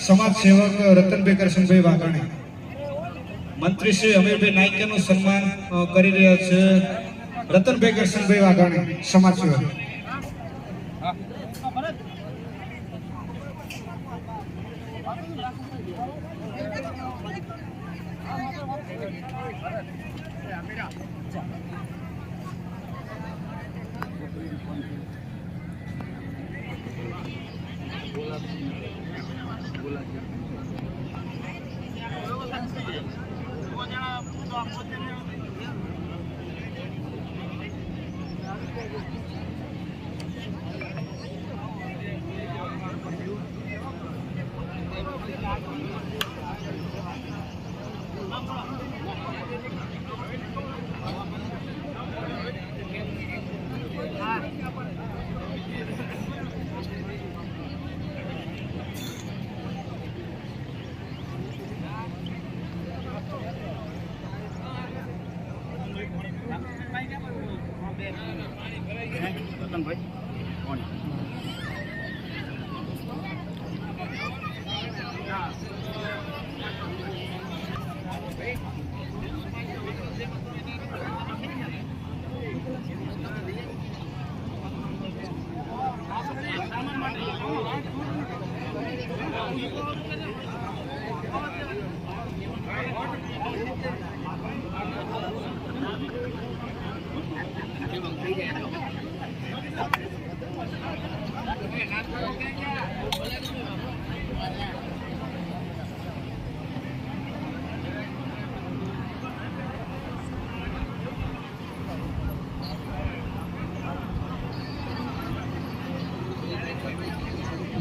Speaker 2: સમાજ સેવક રતનભાઈ કરશનભાઈ વાઘાણી. મંત્રી શ્રી અમીરભાઈ નાયકિયાનું સન્માન કરી રહ્યા છે રતનભાઈ કરશનભાઈ વાઘાણી સમાજ સેવક.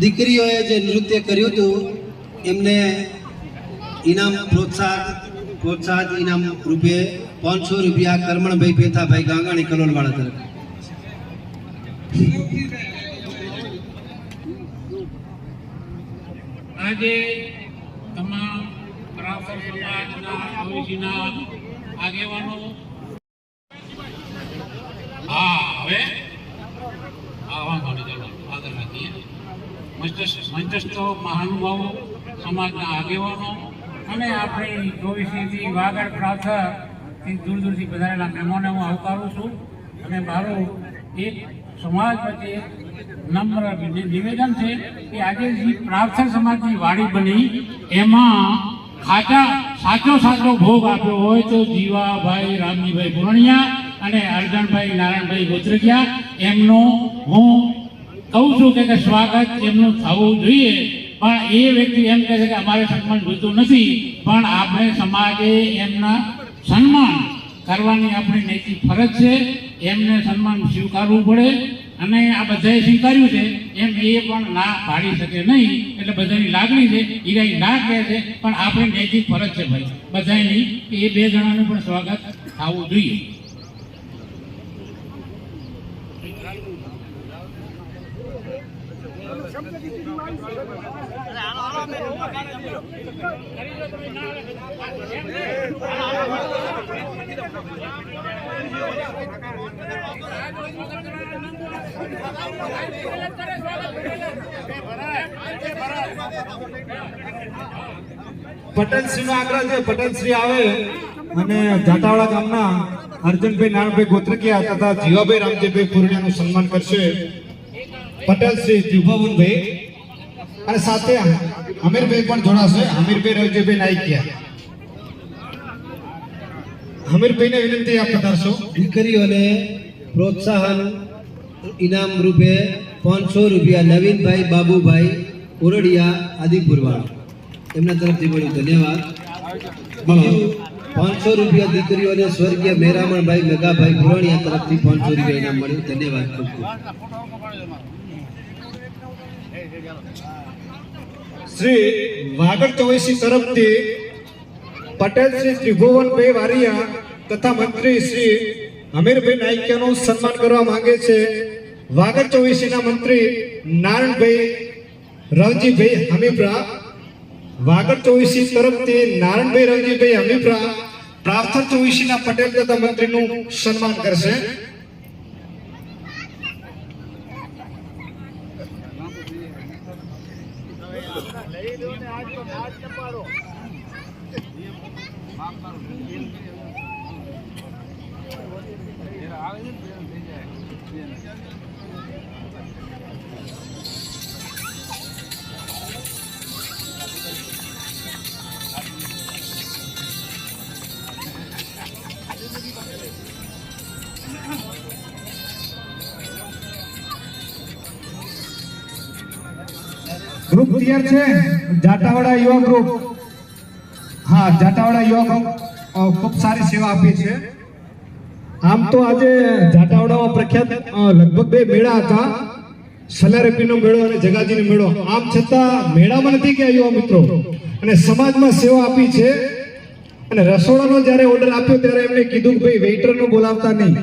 Speaker 1: દીકરીઓએ જે નૃત્ય કર્યું હતું એમને ઇનામ પ્રોત્સાહક ઇનામ રૂપે 500 રૂપિયા કરમણભાઈ પેથાભાઈ ગાંગાણી કલોલવાળા તરફ.
Speaker 4: આજે તમામ પ્રાવથર સમાજના ઓળખીના આગેવાનો હવે વાંધો નહીં, ચાલો આગળ રાખીએ. મંચસ્થ મહાનુભાવો, સમાજના આગેવાનો અને આપણી 24થી વાગડ પ્રાવથરથી દૂર દૂરથી પધારેલા મહેમાનોને હું આવકારું છું. અને મારું એક સમાજ વચ્ચે નમ્ર નિવેદન છે કે આજે જે પ્રાવથર સમાજની વાડી બની એમાં સાચો ભોગ આપ્યો હોય તો જીવાભાઈ રામજીભાઈ પુરણિયા અને અર્જણભાઈ નારાયણભાઈ ગોત્રકિયા એમનો હું કહું છું કે સ્વાગત એમનું થવું જોઈએ. પણ એ વ્યક્તિ એમ કહે છે કે અમારે સન્માન જોઈતું નથી, પણ આપણે સમાજે એમના સન્માન કરવાની આપણી નૈતિક ફરજ છે. એમને સન્માન સ્વીકારવું પડે અને આ બધાએ સ્વીકાર્યું છે એમ એ પણ ના પાડી શકે નહીં. એટલે બધાની લાગણી છે, ઈરાઈ ના કહે છે, પણ આપણી નૈતિક ફરજ છે ભાઈ બધાની કે એ બે જણાનું પણ સ્વાગત થવું જોઈએ.
Speaker 2: પટેલશ્રીનો આગ્રહ છે, પટેલશ્રી આવે અને જાટાવાડા ગામના અર્જનભાઈ નારાયણભાઈ ગોત્રકિયા તથા જીવાભાઈ રામજીભાઈ પુરણિયાનું સન્માન કરશે પટેલશ્રી ત્રિભુવનભાઈ, અને સાથે અમીરભાઈ પણ જોડાશે. અમીરભાઈ રાવજીભાઈ નાયકિયા. અમીરભાઈને વિનંતી આપ પધારશો.
Speaker 1: દીકરીઓને પ્રોત્સાહન ઇનામ રૂપે 500 રૂપિયા નવીનભાઈ બાબુભાઈ ઓરડિયા આદિપુરવાળા એમના તરફથી મળ્યું, ધન્યવાદ. 500 રૂપિયા દીકરીઓને સ્વર્ગીય મેરામણભાઈ મેઘાભાઈ પુરાણીયા તરફથી 500 રૂપિયા ઇનામ મળ્યું, ધન્યવાદ. ખૂબ ખૂબ.
Speaker 2: શ્રી વાગડ 24 તરફથી પટેલ શ્રી ત્રિભુવનભાઈ વારિયા તથા મંત્રી શ્રી અમીરભાઈ નાઈકિયાનું સન્માન કરવા માંગે છે વાગડ ચોવીસીના મંત્રી નારાયણભાઈ રવજીભાઈ હમીપરા. વાગડ ચોવીસી તરફથી નારાયણભાઈ રવજીભાઈ હમીપરા પ્રાર્થન ચોવીસીના પટેલ તથા મંત્રીનું સન્માન કરશે. ગ્રુપ તૈયાર છે જાટાવાડા યુવા ગ્રુપ. હા, જાટાવાડા યુવા ગ્રુપ ખૂબ સારી સેવા આપી છે. આમ તો આજે જાટાવાડામાં પ્રખ્યાત લગભગ 2 મેળા હતા, સલારેપીનો મેળો અને જગાજીનો મેળો. આમ છતાં મેળામાં નથી ગયા યુવા મિત્રો, અને સમાજમાં સેવા આપી છે. અને રસોડાનો જ્યારે ઓર્ડર આપ્યો ત્યારે એમને કીધું કે ભાઈ વેઇટરનું બોલાવતા નહીં,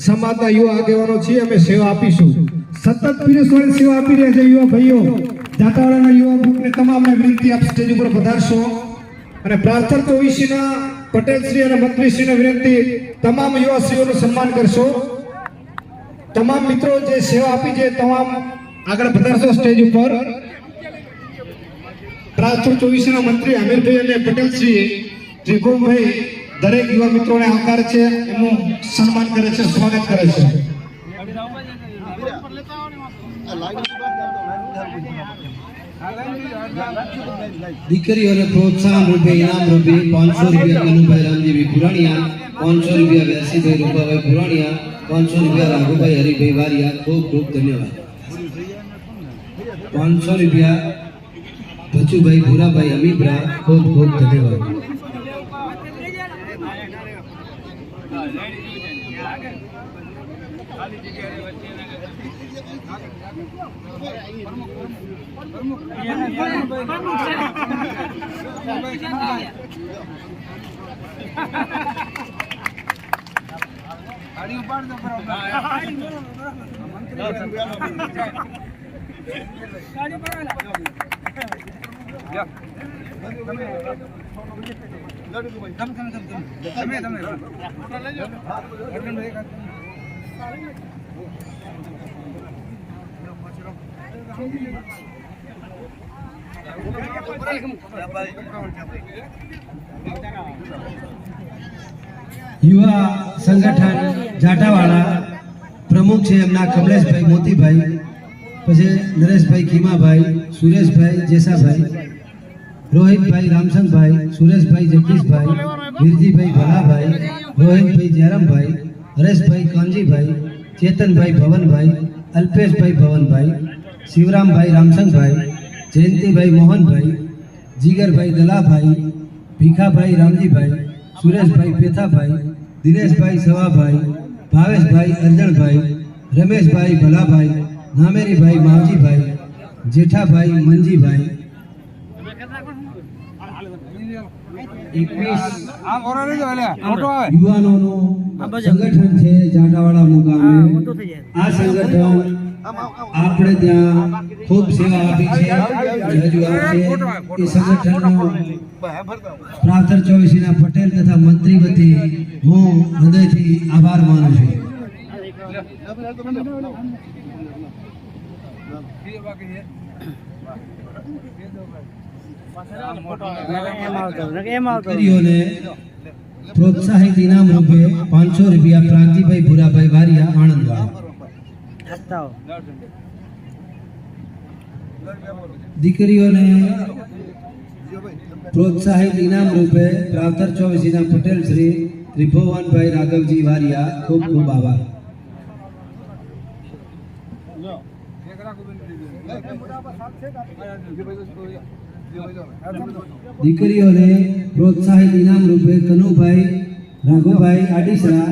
Speaker 2: સમાજના યુવા આગેવાનો છીએ, અમે સેવા આપીશું. સતત પીરસવાની સેવા આપી રહ્યા છે યુવા ભાઈઓ. જાટાવાડાના યુવા ગ્રુપને તમામને વિનંતી, આપ સ્ટેજ ઉપર પધારશો. અને પ્રાર્થન ચોવીસીના પટેલશ્રી અને મંત્રીશ્રીને વિનંતી, તમામ યુવાશ્રીઓનું સન્માન કરશો. તમામ મિત્રો જે સેવા આપી છે તમામ આગળ પધારશો સ્ટેજ ઉપર. પ્રાર્થન ચોવીસીના મંત્રી અમીરભાઈ અને પટેલશ્રી ત્રિકોણભાઈ દરેક યુવા મિત્રોને આવકાર છે, એમનું સન્માન કરે છે, સ્વાગત કરે છે.
Speaker 1: દીકરીઓને પ્રોત્સાહન રૂપે ઇનામ રૂપે 500 રૂપિયા કનુભાઈ રામજીભાઈ પુરાણીયા, 500 રૂપિયા વેસીભાઈ રૂપાભાઈ પુરાણીયા, 500 રૂપિયા રાઘુભાઈ હરિભાઈ વારિયા. ખૂબ ખૂબ ધન્યવાદ. 500 રૂપિયા ભચુભાઈ ભૂરાભાઈ અમીપરા. ખૂબ ખૂબ ધન્યવાદ. યુવા સંગઠન જાટાવાડા પ્રમુખ છે એમના કમલેશભાઈ મોતીભાઈ, પછી નરેશભાઈ ખીમાભાઈ, સુરેશભાઈ જેસાભાઈ, રોહિતભાઈ રામસંગભાઈ, સુરેશભાઈ જગદીશભાઈ, વીરજીભાઈ ભલાભાઈ, રોહિતભાઈ જયરામભાઈ, હરેશભાઈ કાનજીભાઈ, ચેતનભાઈ ભવનભાઈ, અલ્પેશભાઈ ભવનભાઈ, શિવરામભાઈ રામસંગભાઈ, જયંતિભાઈ મોહનભાઈ, જીગરભાઈ દલાભાઈ, ભીખાભાઈ રામજીભાઈ, સુરેશભાઈ પેથાભાઈ, દિનેશભાઈ સવાભાઈ, ભાવેશભાઈ અરજણભાઈ, રમેશભાઈ ભલાભાઈ, નામેરીભાઈ માવજીભાઈ, જેઠાભાઈ મંજીભાઈ. 21 યુવાનોનું સંગઠન છે જાટાવાડા મુકામે. આ સંગઠન આપણે ત્યાં ખૂબ સેવા આપી છે, હજુ આપશે. એ સંગઠનનો પ્રાર્થન ચોવીસીના પટેલ તથા મંત્રી વતી હું હૃદયથી આભાર માનું છું. દીકરીઓને પ્રોત્સાહિત ઇનામ રૂપે 500 રૂપિયા પ્રાંતિભાઈ ભૂરાભાઈ વારિયા આણંદવાળા. દીકરીઓને પ્રોત્સાહિત ઇનામ રૂપે પ્રાર્થન ચોવીસીના પટેલ શ્રી ત્રિભુવનભાઈ રાઘવજી વારિયા. ખૂબ ખૂબ આભાર. દીકરીઓને પ્રોત્સાહિત ઇનામ રૂપે કનુભાઈ રાઘુભાઈ આડીસરા.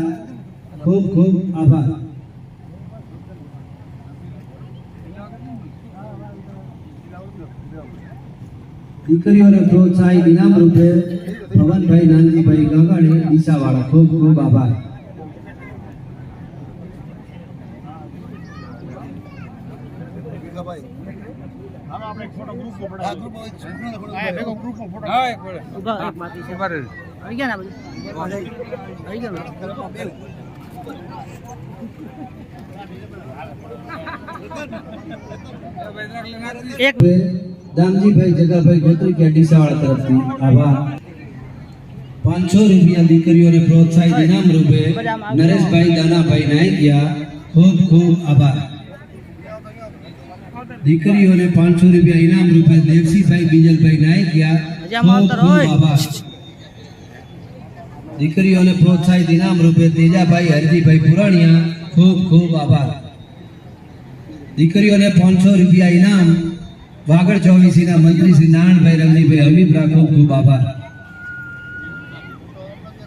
Speaker 1: ખૂબ ખૂબ આભાર. દીકરીઓને પ્રોત્સાહિત ઇનામ રૂપે ભવનભાઈ નાનજીભાઈ ગાંગાણી ડીસાવાળા. ખૂબ ખૂબ આભાર.
Speaker 3: ઉભા એક બાકી છે આવી ગયા ને બધું આવી ગયા ને એક
Speaker 1: દામજીભાઈ જગાભાઈ ગોત્રિયા ડીસાવાળા તરફથી આભાર 500 રૂપિયા દીકરીઓને પ્રોત્સાહિત ઇનામ રૂપે નરેશભાઈ દાનાભાઈ નાયકિયા ખૂબ ખૂબ આભાર દીકરીઓને 500 રૂપિયા ઇનામ રૂપે દેવસીભાઈ બીજલભાઈ નાયકિયા ખૂબ ખૂબ આભાર દીકરીઓને પ્રોત્સાહિત ઇનામ રૂપે તેજાભાઈ હરજીભાઈ પુરાણિયા ખૂબ ખૂબ આભાર દીકરીઓને 500 રૂપિયા ઇનામ વાગડ 24 ના મંત્રી શ્રી નારાયણભાઈ રમજીભાઈ હમીપરા ખૂબ ખૂબ આભાર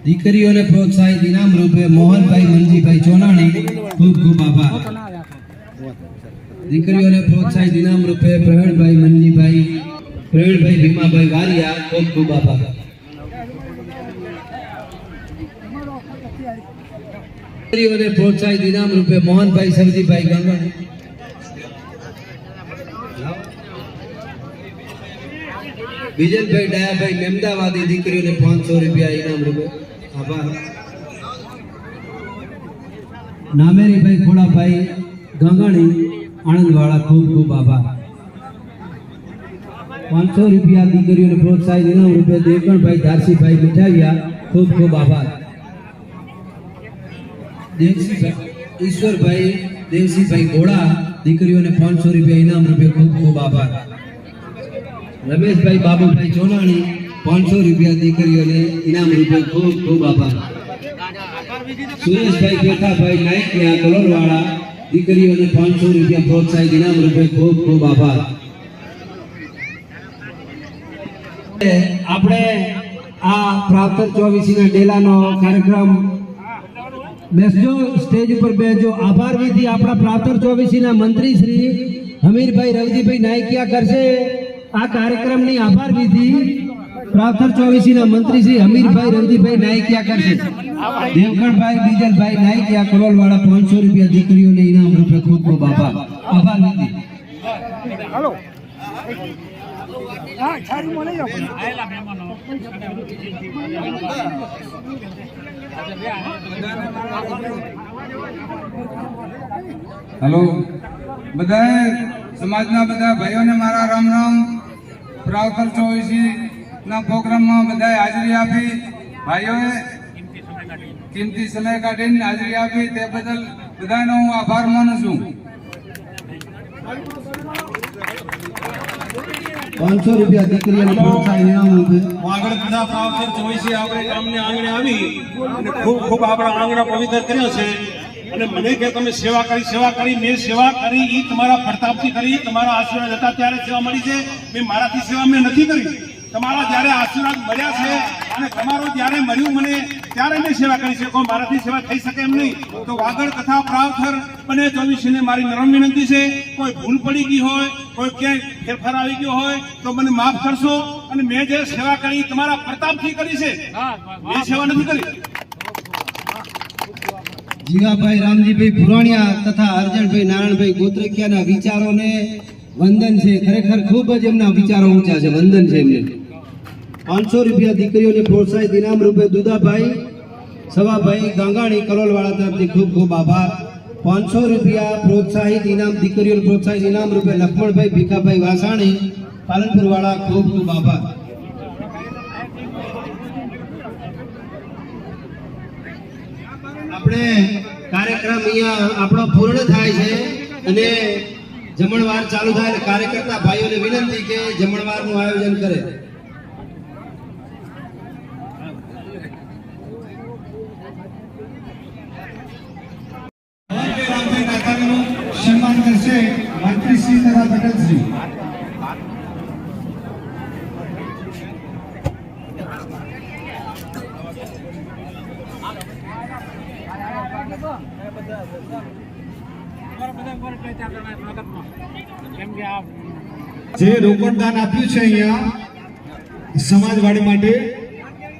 Speaker 1: દીકરીઓને પ્રોત્સાહિત ઇનામ રૂપે મોહનભાઈ મનજીભાઈ ચોનાણી ખૂબ ખૂબ આભાર દીકરીઓને પ્રોત્સાહિત ઇનામ રૂપે પ્રવીણભાઈ મનજીભાઈ ભીમાભાઈ વારિયા ખૂબ ખૂબ આભાર દીકરીઓને પ્રોત્સાહિત ઇનામ રૂપે મોહનભાઈ સરજીભાઈ ગંગણ વિજયભાઈ ડાયાભાઈ મેમદાવાદી દીકરીઓને 500 રૂપિયા ઇનામ રૂપે આભાર નામેરીભાઈ ખોડાભાઈ ગંગાણી આણંદવાળા ખૂબ ખૂબ આભાર 500 રૂપિયા દીકરીઓને પ્રોત્સાહિત ઇનામ રૂપે દેવગણભાઈ ધારસીભાઈ મીઠાવિયા ખૂબ ખૂબ આભાર ઈશ્વરભાઈ દેવસીભાઈ ઘોડા દીકરીઓને 500 રૂપિયા ઇનામ રૂપે ખૂબ ખૂબ આભાર રમેશભાઈ બાબુભાઈ ચોનાણી 500 રૂપિયા દીકરીઓને ઇનામ રૂપે ખૂબ ખૂબ આભાર સુરેશભાઈ પેઠાભાઈ નાયકિયા કલોલવાળા દીકરીઓને 500 રૂપિયા પ્રોત્સાહિત ઇનામ રૂપે ખૂબ ખૂબ આભાર આપણે આ પ્રાપ્તર 24 ના ડેલાનો કાર્યક્રમ બેસજો સ્ટેજ ઉપર બેસજો આભાર વિધિ આપણા પ્રાપ્તર 24 ના મંત્રી શ્રી હમીરભાઈ રવજીભાઈ નાયકિયા કરશે આ કાર્યક્રમની આભાર વિધિ પ્રાપ્તર 24 ના મંત્રી શ્રી હમીરભાઈ રવજીભાઈ નાયકિયા કરશે દેવગણભાઈ બીજલભાઈ નાયકિયા કલોલવાળા 500 રૂપિયા દીકરીઓને ઇનામ રૂપે ખૂબ ખૂબ આભાર આભાર વિધિ
Speaker 3: હાલો હા છારી મને
Speaker 4: આયેલા મહેમાનો
Speaker 5: હેલો બધા સમાજના બધા ભાઈઓને મારા રામ રામ પ્રાવતર 24 ના પ્રોગ્રામમાં બધાએ હાજરી આપી ભાઈઓએ કિંમતી સમય કાઢીને હાજરી આપી તે બદલ બધાનો હું આભાર માનું છું
Speaker 1: 500 રૂપિયા દીકરીઓને પ્રોત્સાહન ઇનામ રૂપે
Speaker 6: આગળ બધા પ્રાપ્તર 24 આપણે ગામને આંગણે આવી અને ખૂબ ખૂબ આપણા આંગણા પવિત્ર કર્યો છે અને મને કે તમે સેવા કરી મેં સેવા કરી એ તમારા પ્રતાપથી કરી તમારા આશીર્વાદ હતા ત્યારે સેવા મળી છે મેં મારાથી સેવા મેં નથી કરી તમારા જ્યારે આશીર્વાદ મળ્યા છે અને તમારો જ્યારે મળ્યું મને ત્યારે મેં સેવા કરી છે કોઈ મારાથી સેવા થઈ શકે એમ નહીં તો વાગડ કથા પ્રાવથર બને 24 ને મારી નરમ વિનંતી છે કોઈ ભૂલ પડી ગઈ હોય કોઈ ક્યાંય ફેરફાર આવી ગયો હોય તો મને માફ કરશો અને મેં જે સેવા કરી તમારા પ્રતાપથી કરી છે મેં સેવા નથી કરી
Speaker 1: જીવાભાઈ રામજીભાઈ પુરાણિયા તથા અર્જણભાઈ નારાયણભાઈ ગોત્રકિયાના વિચારોને વંદન છે ખરેખર ખૂબ જ એમના વિચારો ઊંચા છે વંદન છે એમને 500 રૂપિયા દીકરીઓને પ્રોત્સાહિત ઇનામ રૂપે દુદાભાઈ સવાભાઈ ગાંગાણી કલોલવાળા તરફથી ખૂબ ખૂબ આભાર 500 રૂપિયા પ્રોત્સાહિત ઇનામ દીકરીઓને પ્રોત્સાહિત ઇનામ રૂપે લક્ષ્મણભાઈ ભીખાભાઈ વાસાણી પાલનપુરવાળા ખૂબ ખૂબ આભાર આપણે કાર્યક્રમ અહીંયા આપણો પૂર્ણ થાય છે અને જમણવાર ચાલુ થાય એટલે કાર્યકર્તા ભાઈઓને વિનંતી કે જમણવારનું આયોજન કરે
Speaker 2: સન્માન કરશે મંત્રીશ્રી તથા પટેલશ્રી જે રોકડદાન આપ્યું છે અહીંયા સમાજવાડી માટે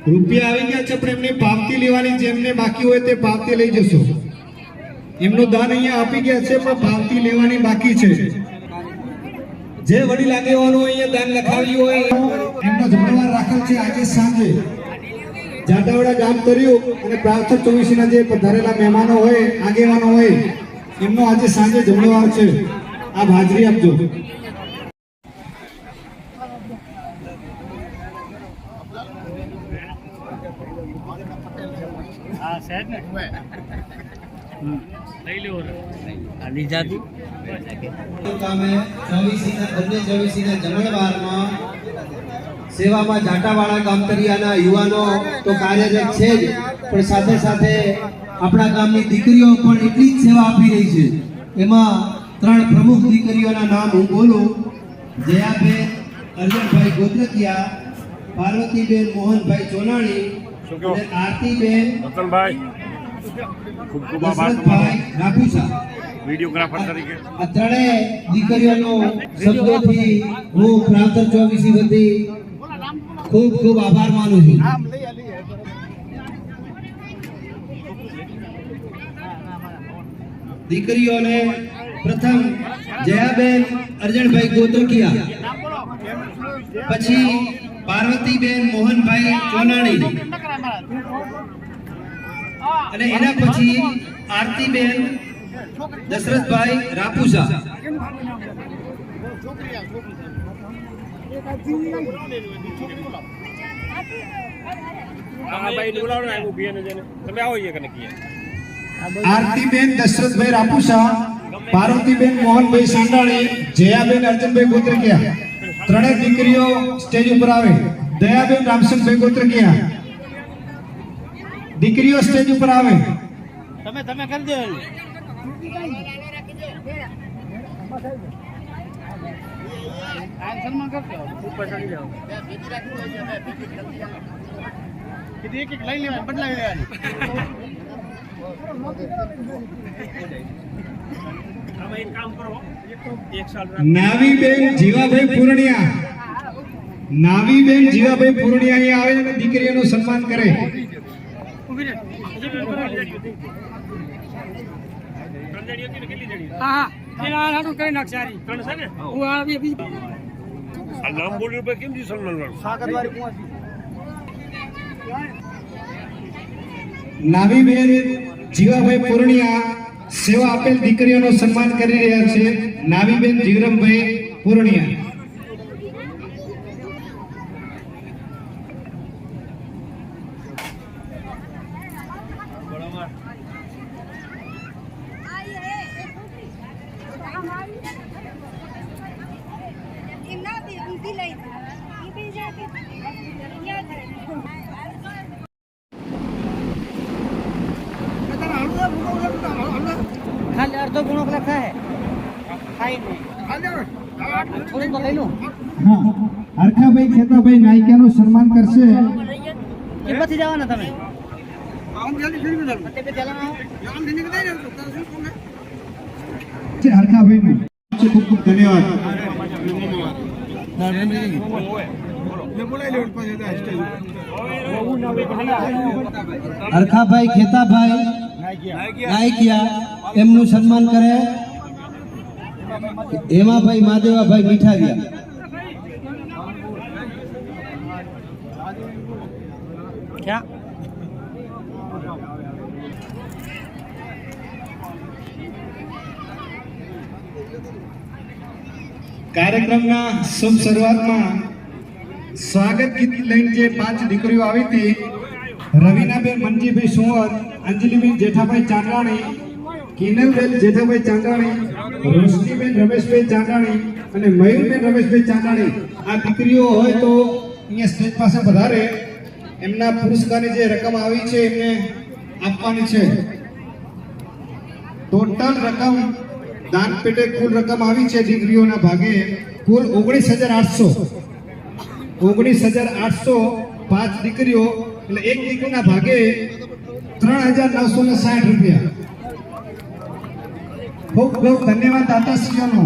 Speaker 2: રૂપિયા આવી ગયા છે પણ એમને પાવતી લેવાની જેમને બાકી હોય તે પાવતી લઈ જશો એમનું દાન અહીંયા આપી ગયા છે પણ પાવતી લેવાની બાકી છે જે વડીલ આગેવાનો અહીંયા દાન લખાવ્યું હોય એમનો જમણવાર રાખેલ છે આજે સાંજે જાટાવાડા ગામ કર્યું અને પ્રાર્થક ચોવીસીના જે પધારેલા મહેમાનો હોય આગેવાનો હોય એમનો આજે સાંજે જમણવાર છે. આપ હાજરી આપજો.
Speaker 1: ગામે બંને ચોવીસીના જમણવારમાં સેવામાં જાટાવાળા ગામતરિયાના યુવાનો તો કાર્યરત છે જ, પણ સાથે સાથે આપણા ગામની દીકરીઓ પણ એટલી જ સેવા આપી રહી છે. એમાં 3 પ્રમુખ દીકરીઓના નામ હું બોલું: જયાબેન અર્જુનભાઈ ગોત્રકિયા, પાર્વતીબેન મોહનભાઈ ચોનાણી અને આરતીબેન દશરથભાઈ રાપુસા.
Speaker 6: વિડીયોગ્રાફર તરીકે
Speaker 1: આ ત્રણેય દીકરીઓનો શબ્દોથી હું પ્રાંતર ચોવીસી વતી ખૂબ ખૂબ આભાર માનું છું. દીકરીઓને પ્રથમ જયાબેન અર્જણભાઈ ગોત્રકિયા, પછી પાર્વતીબેન મોહનભાઈ ચોનાણી અને એના પછી આરતીબેન દશરથભાઈ રાપુસા. આરતીબેન દશરથભાઈ રાપુસા, પાર્વતીબેન મોહનભાઈ સાંડાણી, જયાબેન અર્જુનભાઈ ગોત્રકિયા. ત્રણેય દીકરીઓ સ્ટેજ ઉપર આવે. દયાબેન રામસનભાઈ ગોત્રકિયા, દીકરીઓ સ્ટેજ ઉપર આવે.
Speaker 3: તમે કરી દો. સન્માન કરજો. ઉપર ચડી જાઓ. એક એક લઈ લેવા, બદલાવી લેવાની.
Speaker 2: નાવીબેન જીવાભાઈ પૂર્ણિયા, નાવીબેન જીવાભાઈ પૂર્ણિયા અહીંયા આવે અને દીકરીઓનું સન્માન કરે.
Speaker 3: હા એના હાટું કરી નાખ સારી. હું આ બી
Speaker 6: નામ બોલ્યું પર કેમ સન્માન
Speaker 2: નાવીબેન જીવાભાઈ પૂર્ણિયા સેવા આપેલ દીકરીઓનું સન્માન કરી રહ્યા છે. નાવીબેન જીવરમભાઈ પૂર્ણિયા.
Speaker 3: खाली अर्धो गुणों का लखा है. खाई नहीं. થોડું તો લઈ લો.
Speaker 2: હા, હરખાભાઈ ખેતાભાઈ નાયકાનું સન્માન કરશે.
Speaker 3: એમાંથી જવાના તમે.
Speaker 2: હરખાભાઈ ખૂબ ખૂબ ધન્યવાદ.
Speaker 1: હરખાભાઈ ખેતાભાઈ નાયકિયા એમનું સન્માન કરે. હેમાભાઈ માદેવાભાઈ મીઠાવિયા.
Speaker 3: ક્યાં
Speaker 2: કાર્યક્રમના શુભ શરૂઆતમાં સ્વાગત ગીત લઈને જે 5 દીકરીઓ આવી હતી, રવિનાબેન મનજીભાઈ સુવર, અંજલિબેન જેઠાભાઈ ચાંદાણી, કિનલબેન જેઠાભાઈ ચાંદાણી, રોશનીબેન રમેશભાઈ ચાંદાણી અને મયુરબેન રમેશભાઈ ચાંદાણી. આ દીકરીઓ હોય તો અહીંયા સ્ટેજ પાસે વધારે એમના પુરસ્કારની જે રકમ આવી છે એમને આપવાની છે. ટોટલ રકમ દાન પેટે કુલ રકમ આવી છે દીકરીઓના ભાગે કુલ 19,800. 19,800 5 દીકરીઓ એટલે એક દીકરીના ભાગે 3,960 રૂપિયા. ખૂબ ખૂબ ધન્યવાદ દાતાશ્રીઓનો.